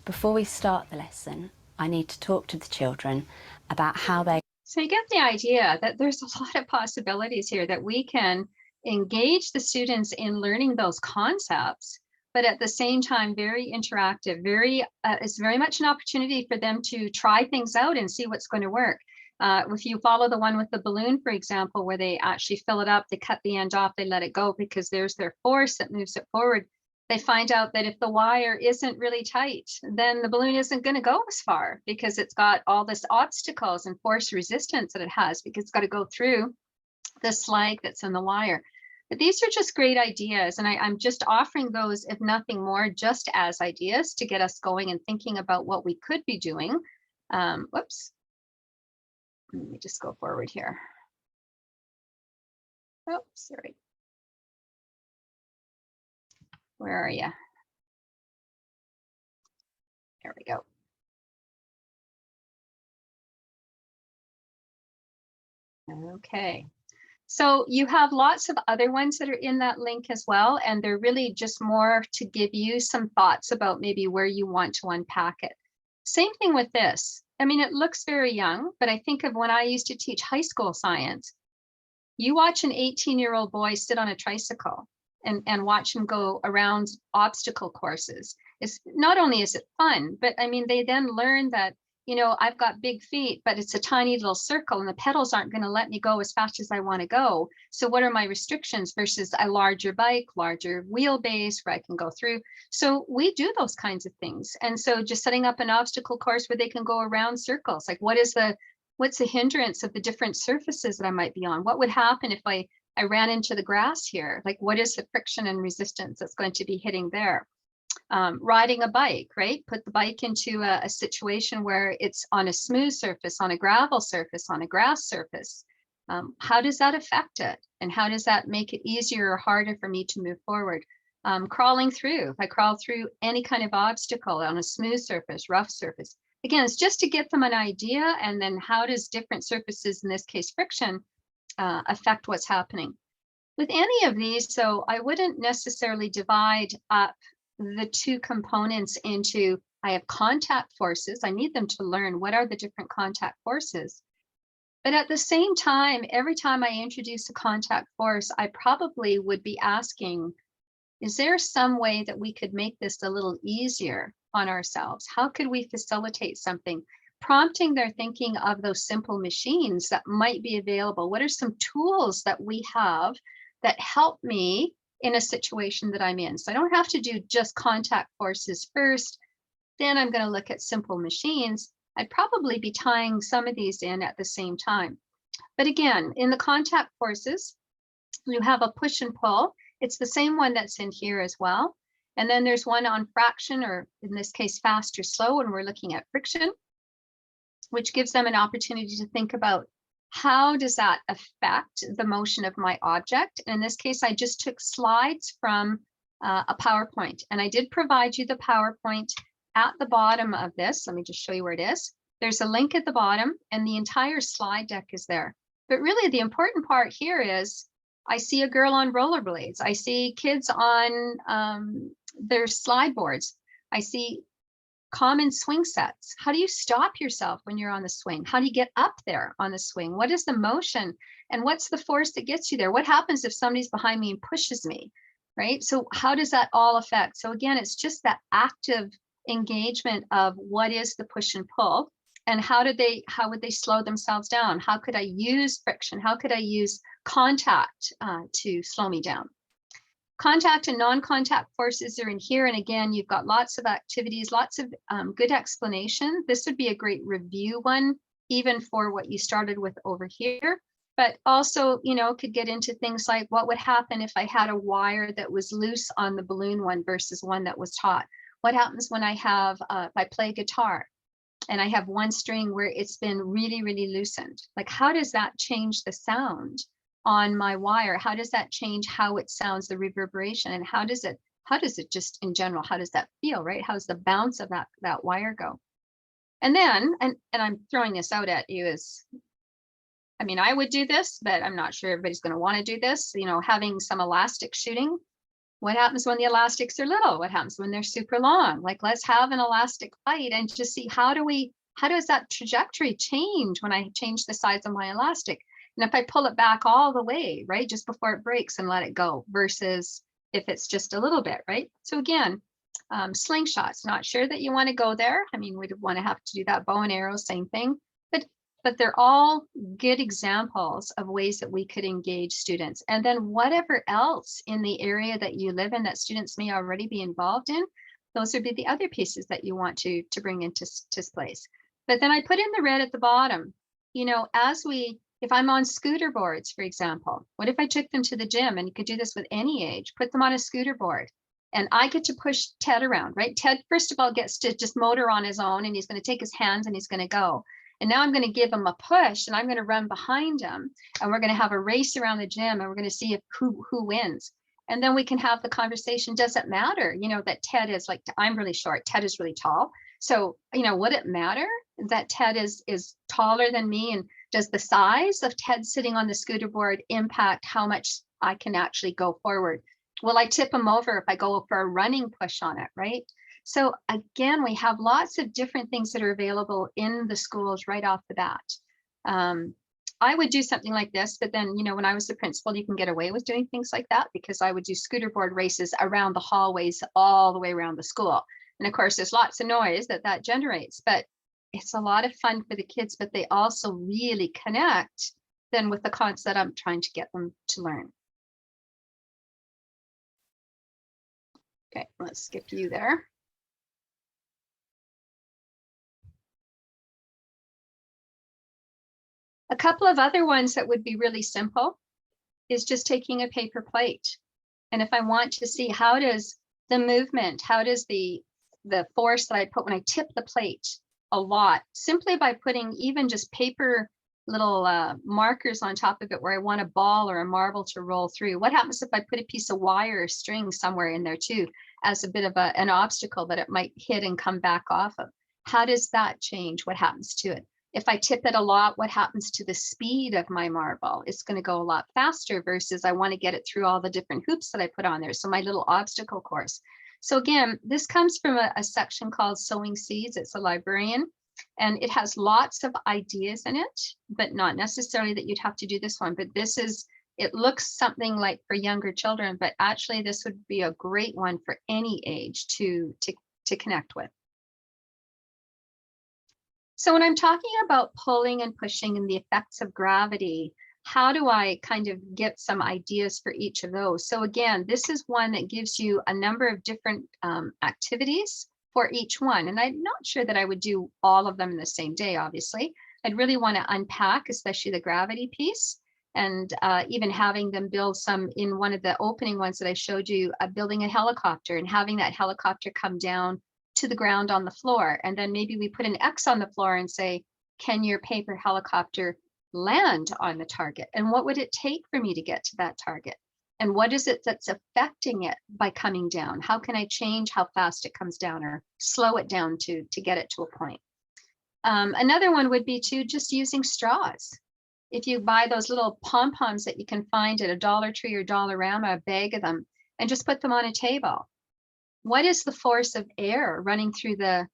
Before we start the lesson, I need to talk to the children about how they... So you get the idea that there's a lot of possibilities here that we can engage the students in learning those concepts, but at the same time, very interactive, it's very much an opportunity for them to try things out and see what's going to work. If you follow the one with the balloon, for example, where they actually fill it up, they cut the end off, they let it go because there's their force that moves it forward. They find out that if the wire isn't really tight, then the balloon isn't going to go as far because it's got all this obstacles and force resistance that it has because it's got to go through the slag that's in the wire. But these are just great ideas, and I'm just offering those, if nothing more, just as ideas to get us going and thinking about what we could be doing. Whoops. Let me just go forward here. Oh, sorry. Where are you? There we go. Okay. So you have lots of other ones that are in that link as well, and they're really just more to give you some thoughts about maybe where you want to unpack it. Same thing with this. I mean, it looks very young, but I think of when I used to teach high school science. You watch an 18-year-old boy sit on a tricycle and watch him go around obstacle courses. It's not only is it fun, but I mean, they then learn that, you know, I've got big feet, but it's a tiny little circle and the pedals aren't going to let me go as fast as I want to go. So what are my restrictions versus a larger bike, larger wheelbase where I can go through? So we do those kinds of things. And so just setting up an obstacle course where they can go around circles, like what's the hindrance of the different surfaces that I might be on? What would happen if I ran into the grass here? Like what is the friction and resistance that's going to be hitting there? Riding a bike, right? Put the bike into a situation where it's on a smooth surface, on a gravel surface, on a grass surface. How does that affect it? And how does that make it easier or harder for me to move forward? Crawling through, if I crawl through any kind of obstacle on a smooth surface, rough surface. Again, it's just to get them an idea, and then how does different surfaces, in this case friction, affect what's happening. With any of these, so I wouldn't necessarily divide up the two components into, I have contact forces. I need them to learn what are the different contact forces. But at the same time, every time I introduce a contact force, I probably would be asking, is there some way that we could make this a little easier on ourselves? How could we facilitate something? Prompting their thinking of those simple machines that might be available. What are some tools that we have that help me in a situation that I'm in. So I don't have to do just contact forces first. Then I'm going to look at simple machines. I'd probably be tying some of these in at the same time. But again, in the contact forces, you have a push and pull. It's the same one that's in here as well. And then there's one on fraction, or in this case, fast or slow, when we're looking at friction, which gives them an opportunity to think about how does that affect the motion of my object. And in this case, I just took slides from a PowerPoint, and I did provide you the PowerPoint at the bottom of this. Let me just show you where it is. There's a link at the bottom, and the entire slide deck is there. But really, the important part here is I see a girl on rollerblades. I see kids on their slide boards. I see common swing sets. How do you stop yourself when you're on the swing? How do you get up there on the swing? What is the motion? And what's the force that gets you there? What happens if somebody's behind me and pushes me, right? So how does that all affect? So again, it's just that active engagement of what is the push and pull, and how would they slow themselves down? How could I use friction? How could I use contact to slow me down? Contact and non-contact forces are in here. And again, you've got lots of activities, lots of good explanation. This would be a great review one, even for what you started with over here. But also, you know, could get into things like what would happen if I had a wire that was loose on the balloon one versus one that was taut? What happens when I have, if I play guitar and I have one string where it's been really, really loosened? Like, how does that change the sound on my wire? How does that change how it sounds, the reverberation, and how does it just in general, how does that feel, right? How's the bounce of that wire go? And then, and I'm throwing this out at you is, I mean, I would do this, but I'm not sure everybody's going to want to do this. You know, having some elastic shooting. What happens when the elastics are little? What happens when they're super long? Like, let's have an elastic fight and just see how does that trajectory change when I change the size of my elastic? And if I pull it back all the way, right, just before it breaks and let it go, versus if it's just a little bit, right? So again, slingshots, not sure that you want to go there. I mean, we'd want to have to do that. Bow and arrow, same thing. But they're all good examples of ways that we could engage students. And then whatever else in the area that you live in that students may already be involved in, those would be the other pieces that you want to bring into place. But then I put in the red at the bottom. You know, if I'm on scooter boards, for example, what if I took them to the gym? And you could do this with any age, put them on a scooter board. And I get to push Ted around, right? Ted, first of all, gets to just motor on his own, and he's going to take his hands and he's going to go. And now I'm going to give him a push, and I'm going to run behind him, and we're going to have a race around the gym, and we're going to see who wins. And then we can have the conversation. Does it matter, you know, that Ted is like, I'm really short, Ted is really tall. So, you know, would it matter that Ted is taller than me? And does the size of Ted sitting on the scooter board impact how much I can actually go forward? Will I tip him over if I go for a running push on it, right? So again, we have lots of different things that are available in the schools right off the bat. I would do something like this, but then, you know, when I was the principal, you can get away with doing things like that, because I would do scooter board races around the hallways all the way around the school. And of course, there's lots of noise that generates, but it's a lot of fun for the kids, but they also really connect then with the concept I'm trying to get them to learn. Okay, let's skip you there. A couple of other ones that would be really simple is just taking a paper plate. And if I want to see how does the movement, how does the force that I put when I tip the plate a lot, simply by putting even just paper little markers on top of it where I want a ball or a marble to roll through. What happens if I put a piece of wire or string somewhere in there too, as a bit of an obstacle that it might hit and come back off of? How does that change? What happens to it? If I tip it a lot, what happens to the speed of my marble? It's going to go a lot faster versus I want to get it through all the different hoops that I put on there. So my little obstacle course. So again, this comes from a section called Sowing Seeds. It's a librarian, and it has lots of ideas in it, but not necessarily that you'd have to do this one. But this is, it looks something like for younger children, but actually this would be a great one for any age to connect with. So when I'm talking about pulling and pushing and the effects of gravity, how do I kind of get some ideas for each of those? So again, this is one that gives you a number of different activities for each one. And I'm not sure that I would do all of them in the same day, obviously. I'd really want to unpack, especially the gravity piece, and even having them build some in one of the opening ones that I showed you, building a helicopter and having that helicopter come down to the ground on the floor. And then maybe we put an X on the floor and say, can your paper helicopter land on the target? And what would it take for me to get to that target? And what is it that's affecting it by coming down? How can I change how fast it comes down or slow it down to get it to a point? Another one would be to just using straws. If you buy those little pom-poms that you can find at a Dollar Tree or Dollarama, a bag of them, and just put them on a table. What is the force of air running through the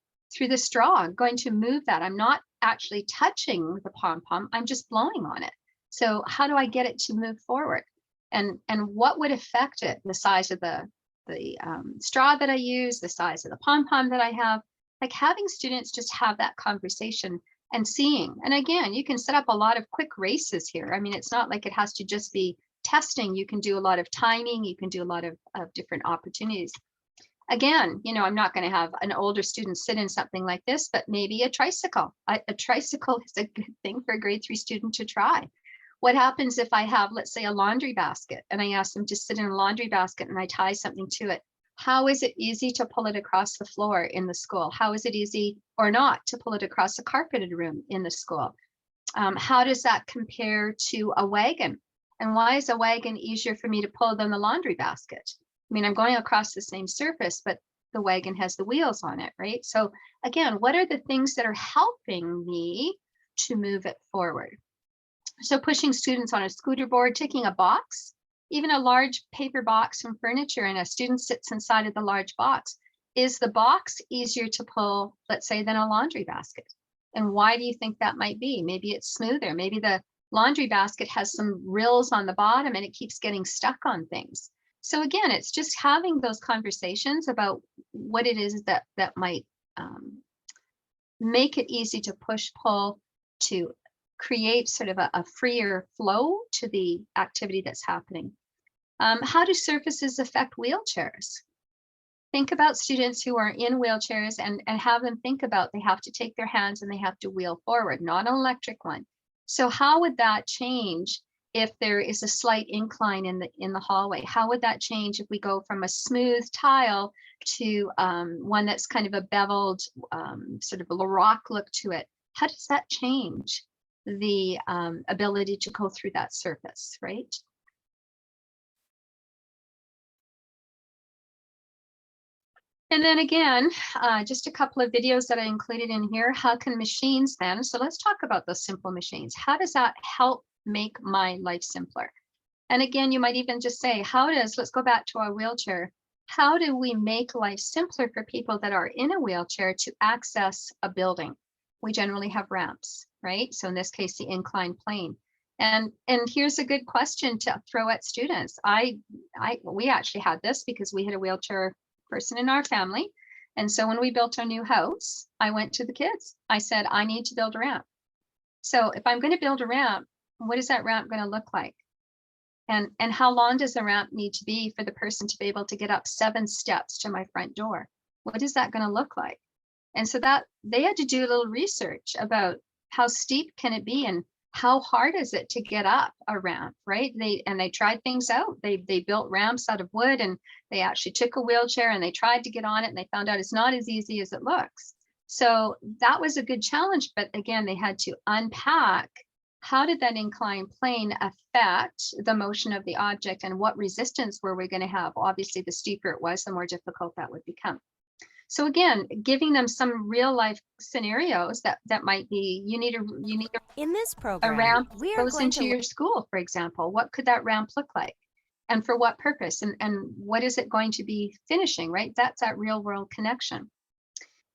straw going to move that? I'm not actually touching the pom-pom, I'm just blowing on it. So how do I get it to move forward? And what would affect it? The size of the straw that I use, the size of the pom-pom that I have, like having students just have that conversation and seeing. And again, you can set up a lot of quick races here. I mean, it's not like it has to just be testing. You can do a lot of timing. You can do a lot of different opportunities. Again, you know, I'm not going to have an older student sit in something like this, but maybe a tricycle. A tricycle is a good thing for a grade 3 student to try. What happens if I have, let's say, a laundry basket and I ask them to sit in a laundry basket and I tie something to it? How is it easy to pull it across the floor in the school? How is it easy or not to pull it across a carpeted room in the school? How does that compare to a wagon? And why is a wagon easier for me to pull than the laundry basket? I mean, I'm going across the same surface, but the wagon has the wheels on it, right? So again, what are the things that are helping me to move it forward? So pushing students on a scooter board, taking a box, even a large paper box from furniture, and a student sits inside of the large box. Is the box easier to pull, let's say, than a laundry basket? And why do you think that might be? Maybe it's smoother. Maybe the laundry basket has some rills on the bottom and it keeps getting stuck on things. So again, it's just having those conversations about what it is that might make it easy to push, pull, to create sort of a freer flow to the activity that's happening. How do surfaces affect wheelchairs? Think about students who are in wheelchairs and have them think about they have to take their hands and they have to wheel forward, not an electric one. So how would that change if there is a slight incline in the hallway? How would that change if we go from a smooth tile to one that's kind of a beveled, sort of a rock look to it? How does that change the ability to go through that surface, right? And then again, just a couple of videos that I included in here. How can machines then, so let's talk about those simple machines. How does that help make my life simpler? And again, you might even just say, let's go back to our wheelchair. How do we make life simpler for people that are in a wheelchair to access a building? We generally have ramps, right? So in this case, the inclined plane. And here's a good question to throw at students. We actually had this because we had a wheelchair person in our family. And so when we built our new house, I went to the kids. I said, I need to build a ramp. So if I'm going to build a ramp, what is that ramp going to look like? And how long does the ramp need to be for the person to be able to get up 7 steps to my front door? What is that going to look like? And so that they had to do a little research about how steep can it be and how hard is it to get up a ramp, right? They tried things out. They built ramps out of wood, and they actually took a wheelchair and they tried to get on it, and they found out it's not as easy as it looks. So that was a good challenge. But again, they had to unpack how did that inclined plane affect the motion of the object, and what resistance were we going to have? Obviously, the steeper it was, the more difficult that would become. So again, giving them some real life scenarios that might be, you need in this program, a ramp we are goes going into to your school, for example. What could that ramp look like? And for what purpose? And what is it going to be finishing, right? That's that real world connection.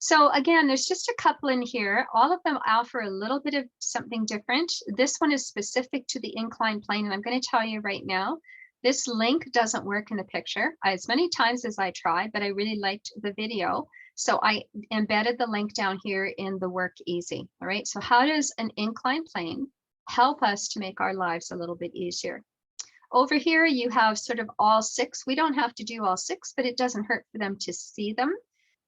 So again, there's just a couple in here. All of them offer a little bit of something different. This one is specific to the inclined plane. And I'm going to tell you right now, this link doesn't work in the picture as many times as I tried, but I really liked the video. So I embedded the link down here in the Work Easy. All right. So how does an inclined plane help us to make our lives a little bit easier. Over here, you have sort of all 6. We don't have to do all 6, but it doesn't hurt for them to see them.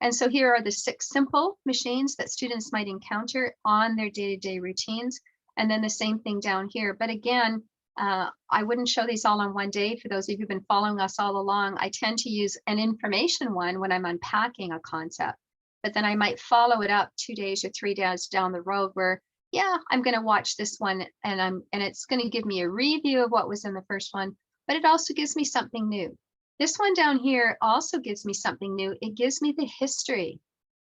And so here are the 6 simple machines that students might encounter on their day-to-day routines. And then the same thing down here. But again, I wouldn't show these all on one day. For those of you who've been following us all along, I tend to use an information one when I'm unpacking a concept. But then I might follow it up 2 days or 3 days down the road where, yeah, I'm going to watch this one and it's going to give me a review of what was in the first one, but it also gives me something new. This one down here also gives me something new. It gives me the history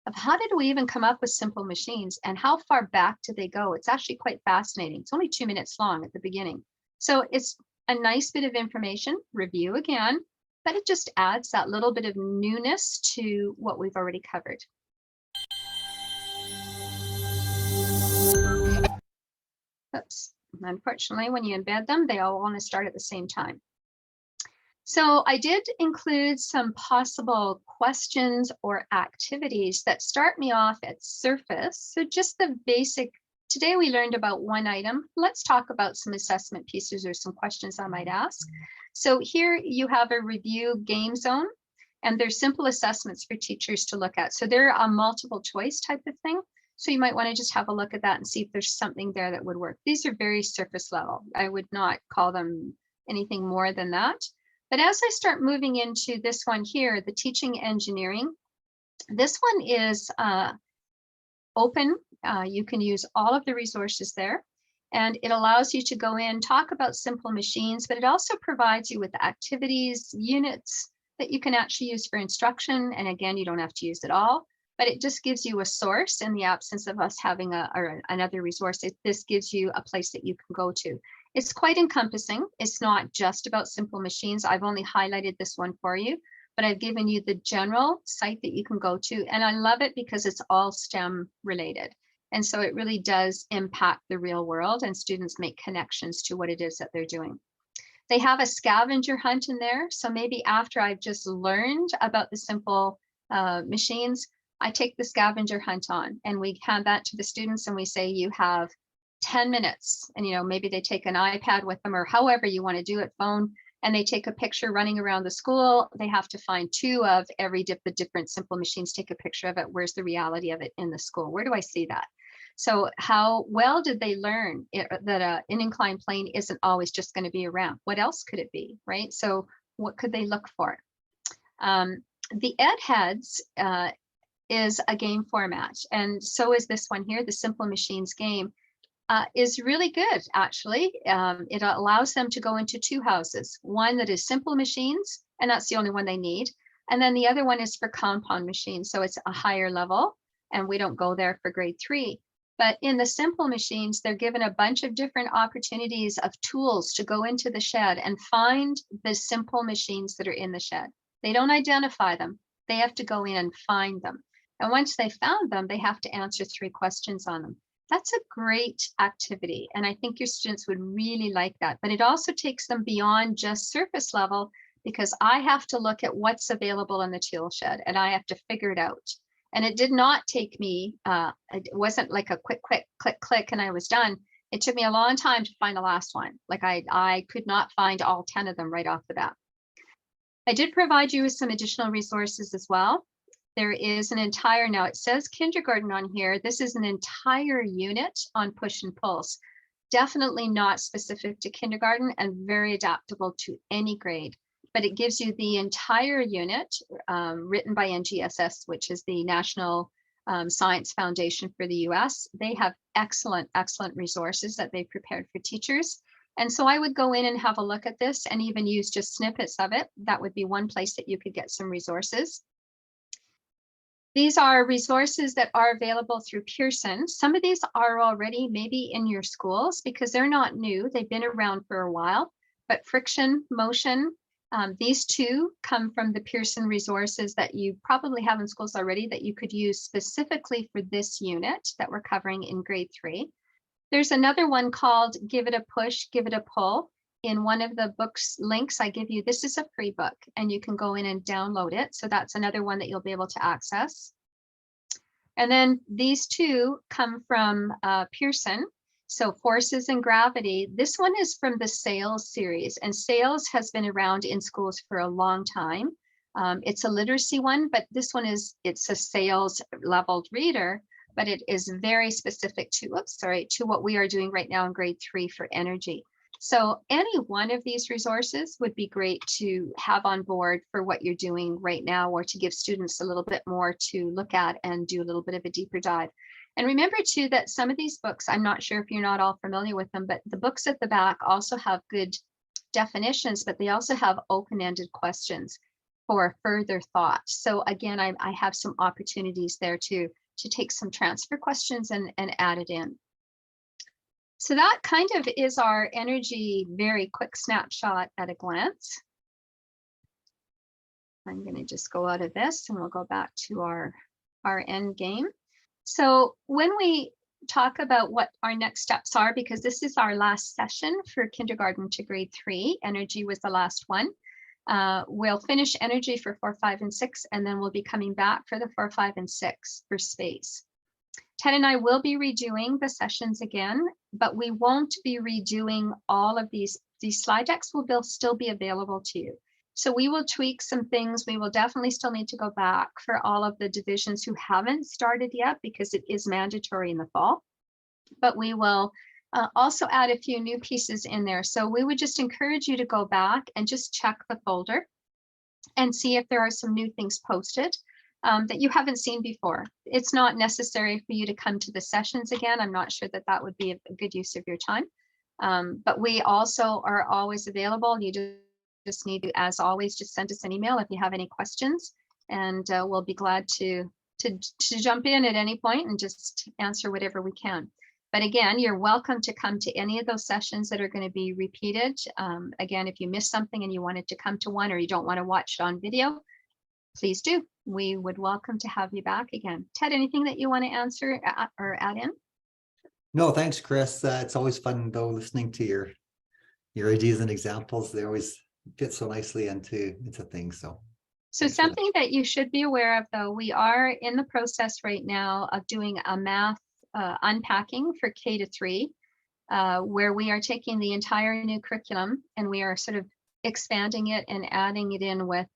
of how did we even come up with simple machines and how far back did they go? It's actually quite fascinating. It's only 2 minutes long at the beginning. So it's a nice bit of information, review again, but it just adds that little bit of newness to what we've already covered. Oops. Unfortunately, when you embed them, they all want to start at the same time. So I did include some possible questions or activities that start me off at surface. So just the basic, today we learned about one item. Let's talk about some assessment pieces or some questions I might ask. So here you have a review game zone, and there's simple assessments for teachers to look at. So they're a multiple choice type of thing. So you might want to just have a look at that and see if there's something there that would work. These are very surface level. I would not call them anything more than that. But as I start moving into this one here, the teaching engineering, this one is open. You can use all of the resources there, and it allows you to go in, talk about simple machines, but it also provides you with activities, units that you can actually use for instruction. And again, you don't have to use it all, but it just gives you a source in the absence of us having another resource. This gives you a place that you can go to. It's quite encompassing. It's not just about simple machines. I've only highlighted this one for you, but I've given you the general site that you can go to. And I love it because it's all STEM related. And so it really does impact the real world, and students make connections to what it is that they're doing. They have a scavenger hunt in there. So maybe after I've just learned about the simple machines, I take the scavenger hunt on, and we hand that to the students and we say, you have 10 minutes, and maybe they take an iPad with them or however you want to do it, phone, and they take a picture running around the school. They have to find 2 of the different simple machines, take a picture of it. Where's the reality of it in the school? Where do I see that? So how well did they learn that an inclined plane isn't always just going to be a ramp? What else could it be, right? So what could they look for? The Ed Heads is a game format, and so is this one here, the Simple Machines game. Is really good, actually. It allows them to go into 2 houses, one that is simple machines, and that's the only one they need. And then the other one is for compound machines. So it's a higher level, and we don't go there for grade 3. But in the simple machines, they're given a bunch of different opportunities of tools to go into the shed and find the simple machines that are in the shed. They don't identify them. They have to go in and find them. And once they found them, they have to answer 3 questions on them. That's a great activity, and I think your students would really like that. But it also takes them beyond just surface level, because I have to look at what's available in the tool shed and I have to figure it out. And it did not take me, it wasn't like a quick, click, and I was done. It took me a long time to find the last one. Like I could not find all 10 of them right off the bat. I did provide you with some additional resources as well. There is an entire, now it says kindergarten on here. This is an entire unit on push and pulse. Definitely not specific to kindergarten and very adaptable to any grade. But it gives you the entire unit written by NGSS, which is the National Science Foundation for the US. They have excellent resources that they prepared for teachers. And so I would go in and have a look at this and even use just snippets of it. That would be one place that you could get some resources. These are resources that are available through Pearson. Some of these are already maybe in your schools because they're not new. They've been around for a while, but Friction, Motion, these 2 come from the Pearson resources that you probably have in schools already that you could use specifically for this unit that we're covering in grade 3. There's another one called Give It a Push, Give It a Pull. In one of the books links I give you, this is a free book and you can go in and download it. So that's another one that you'll be able to access. And then these 2 come from Pearson. So forces and gravity, this one is from the SAILS series, and SAILS has been around in schools for a long time. It's a literacy one, but this one it's a SAILS leveled reader, but it is very specific to, to what we are doing right now in grade 3 for energy. So any one of these resources would be great to have on board for what you're doing right now, or to give students a little bit more to look at and do a little bit of a deeper dive. And remember too, that some of these books, I'm not sure if you're not all familiar with them, but the books at the back also have good definitions, but they also have open-ended questions for further thought. So again, I have some opportunities there to take some transfer questions and add it in. So that kind of is our energy very quick snapshot at a glance. I'm going to just go out of this and we'll go back to our end game. So when we talk about what our next steps are, because this is our last session for kindergarten to grade 3, energy was the last one. We'll finish energy for 4, 5, and 6, and then we'll be coming back for the 4, 5, and 6 for space. Ted and I will be redoing the sessions again, but we won't be redoing all of these. These slide decks will still be available to you. So we will tweak some things. We will definitely still need to go back for all of the divisions who haven't started yet, because it is mandatory in the fall. But we will also add a few new pieces in there. So we would just encourage you to go back and just check the folder and see if there are some new things posted that you haven't seen before. It's not necessary for you to come to the sessions again. I'm not sure that that would be a good use of your time. But we also are always available. You just need to, as always, just send us an email if you have any questions, and we'll be glad to jump in at any point and just answer whatever we can. But again, you're welcome to come to any of those sessions that are going to be repeated. Again, if you missed something and you wanted to come to one, or you don't want to watch it on video, please do. We would welcome to have you back again. Ted, anything that you want to answer or add in? No, thanks, Chris. It's always fun though, listening to your ideas and examples. They always fit so nicely into things. So Something that you should be aware of, though, we are in the process right now of doing a math unpacking for K to 3, where we are taking the entire new curriculum and we are sort of expanding it and adding it in with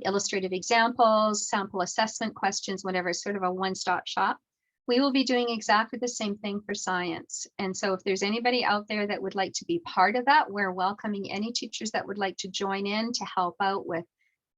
illustrative examples, sample assessment questions, whatever, sort of a one-stop shop. We will be doing exactly the same thing for science. And so if there's anybody out there that would like to be part of that, we're welcoming any teachers that would like to join in to help out with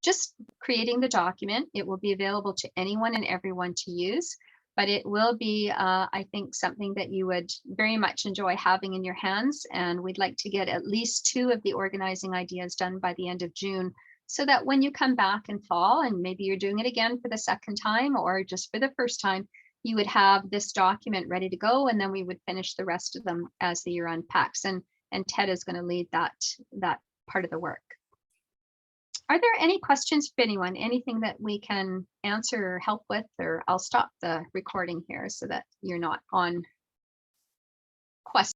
just creating the document. It will be available to anyone and everyone to use, but it will be, I think, something that you would very much enjoy having in your hands. And we'd like to get at least 2 of the organizing ideas done by the end of June, so that when you come back in fall, and maybe you're doing it again for the second time or just for the first time, you would have this document ready to go, and then we would finish the rest of them as the year unpacks. And Ted is going to lead that part of the work. Are there any questions for anyone? Anything that we can answer or help with? Or I'll stop the recording here so that you're not on question.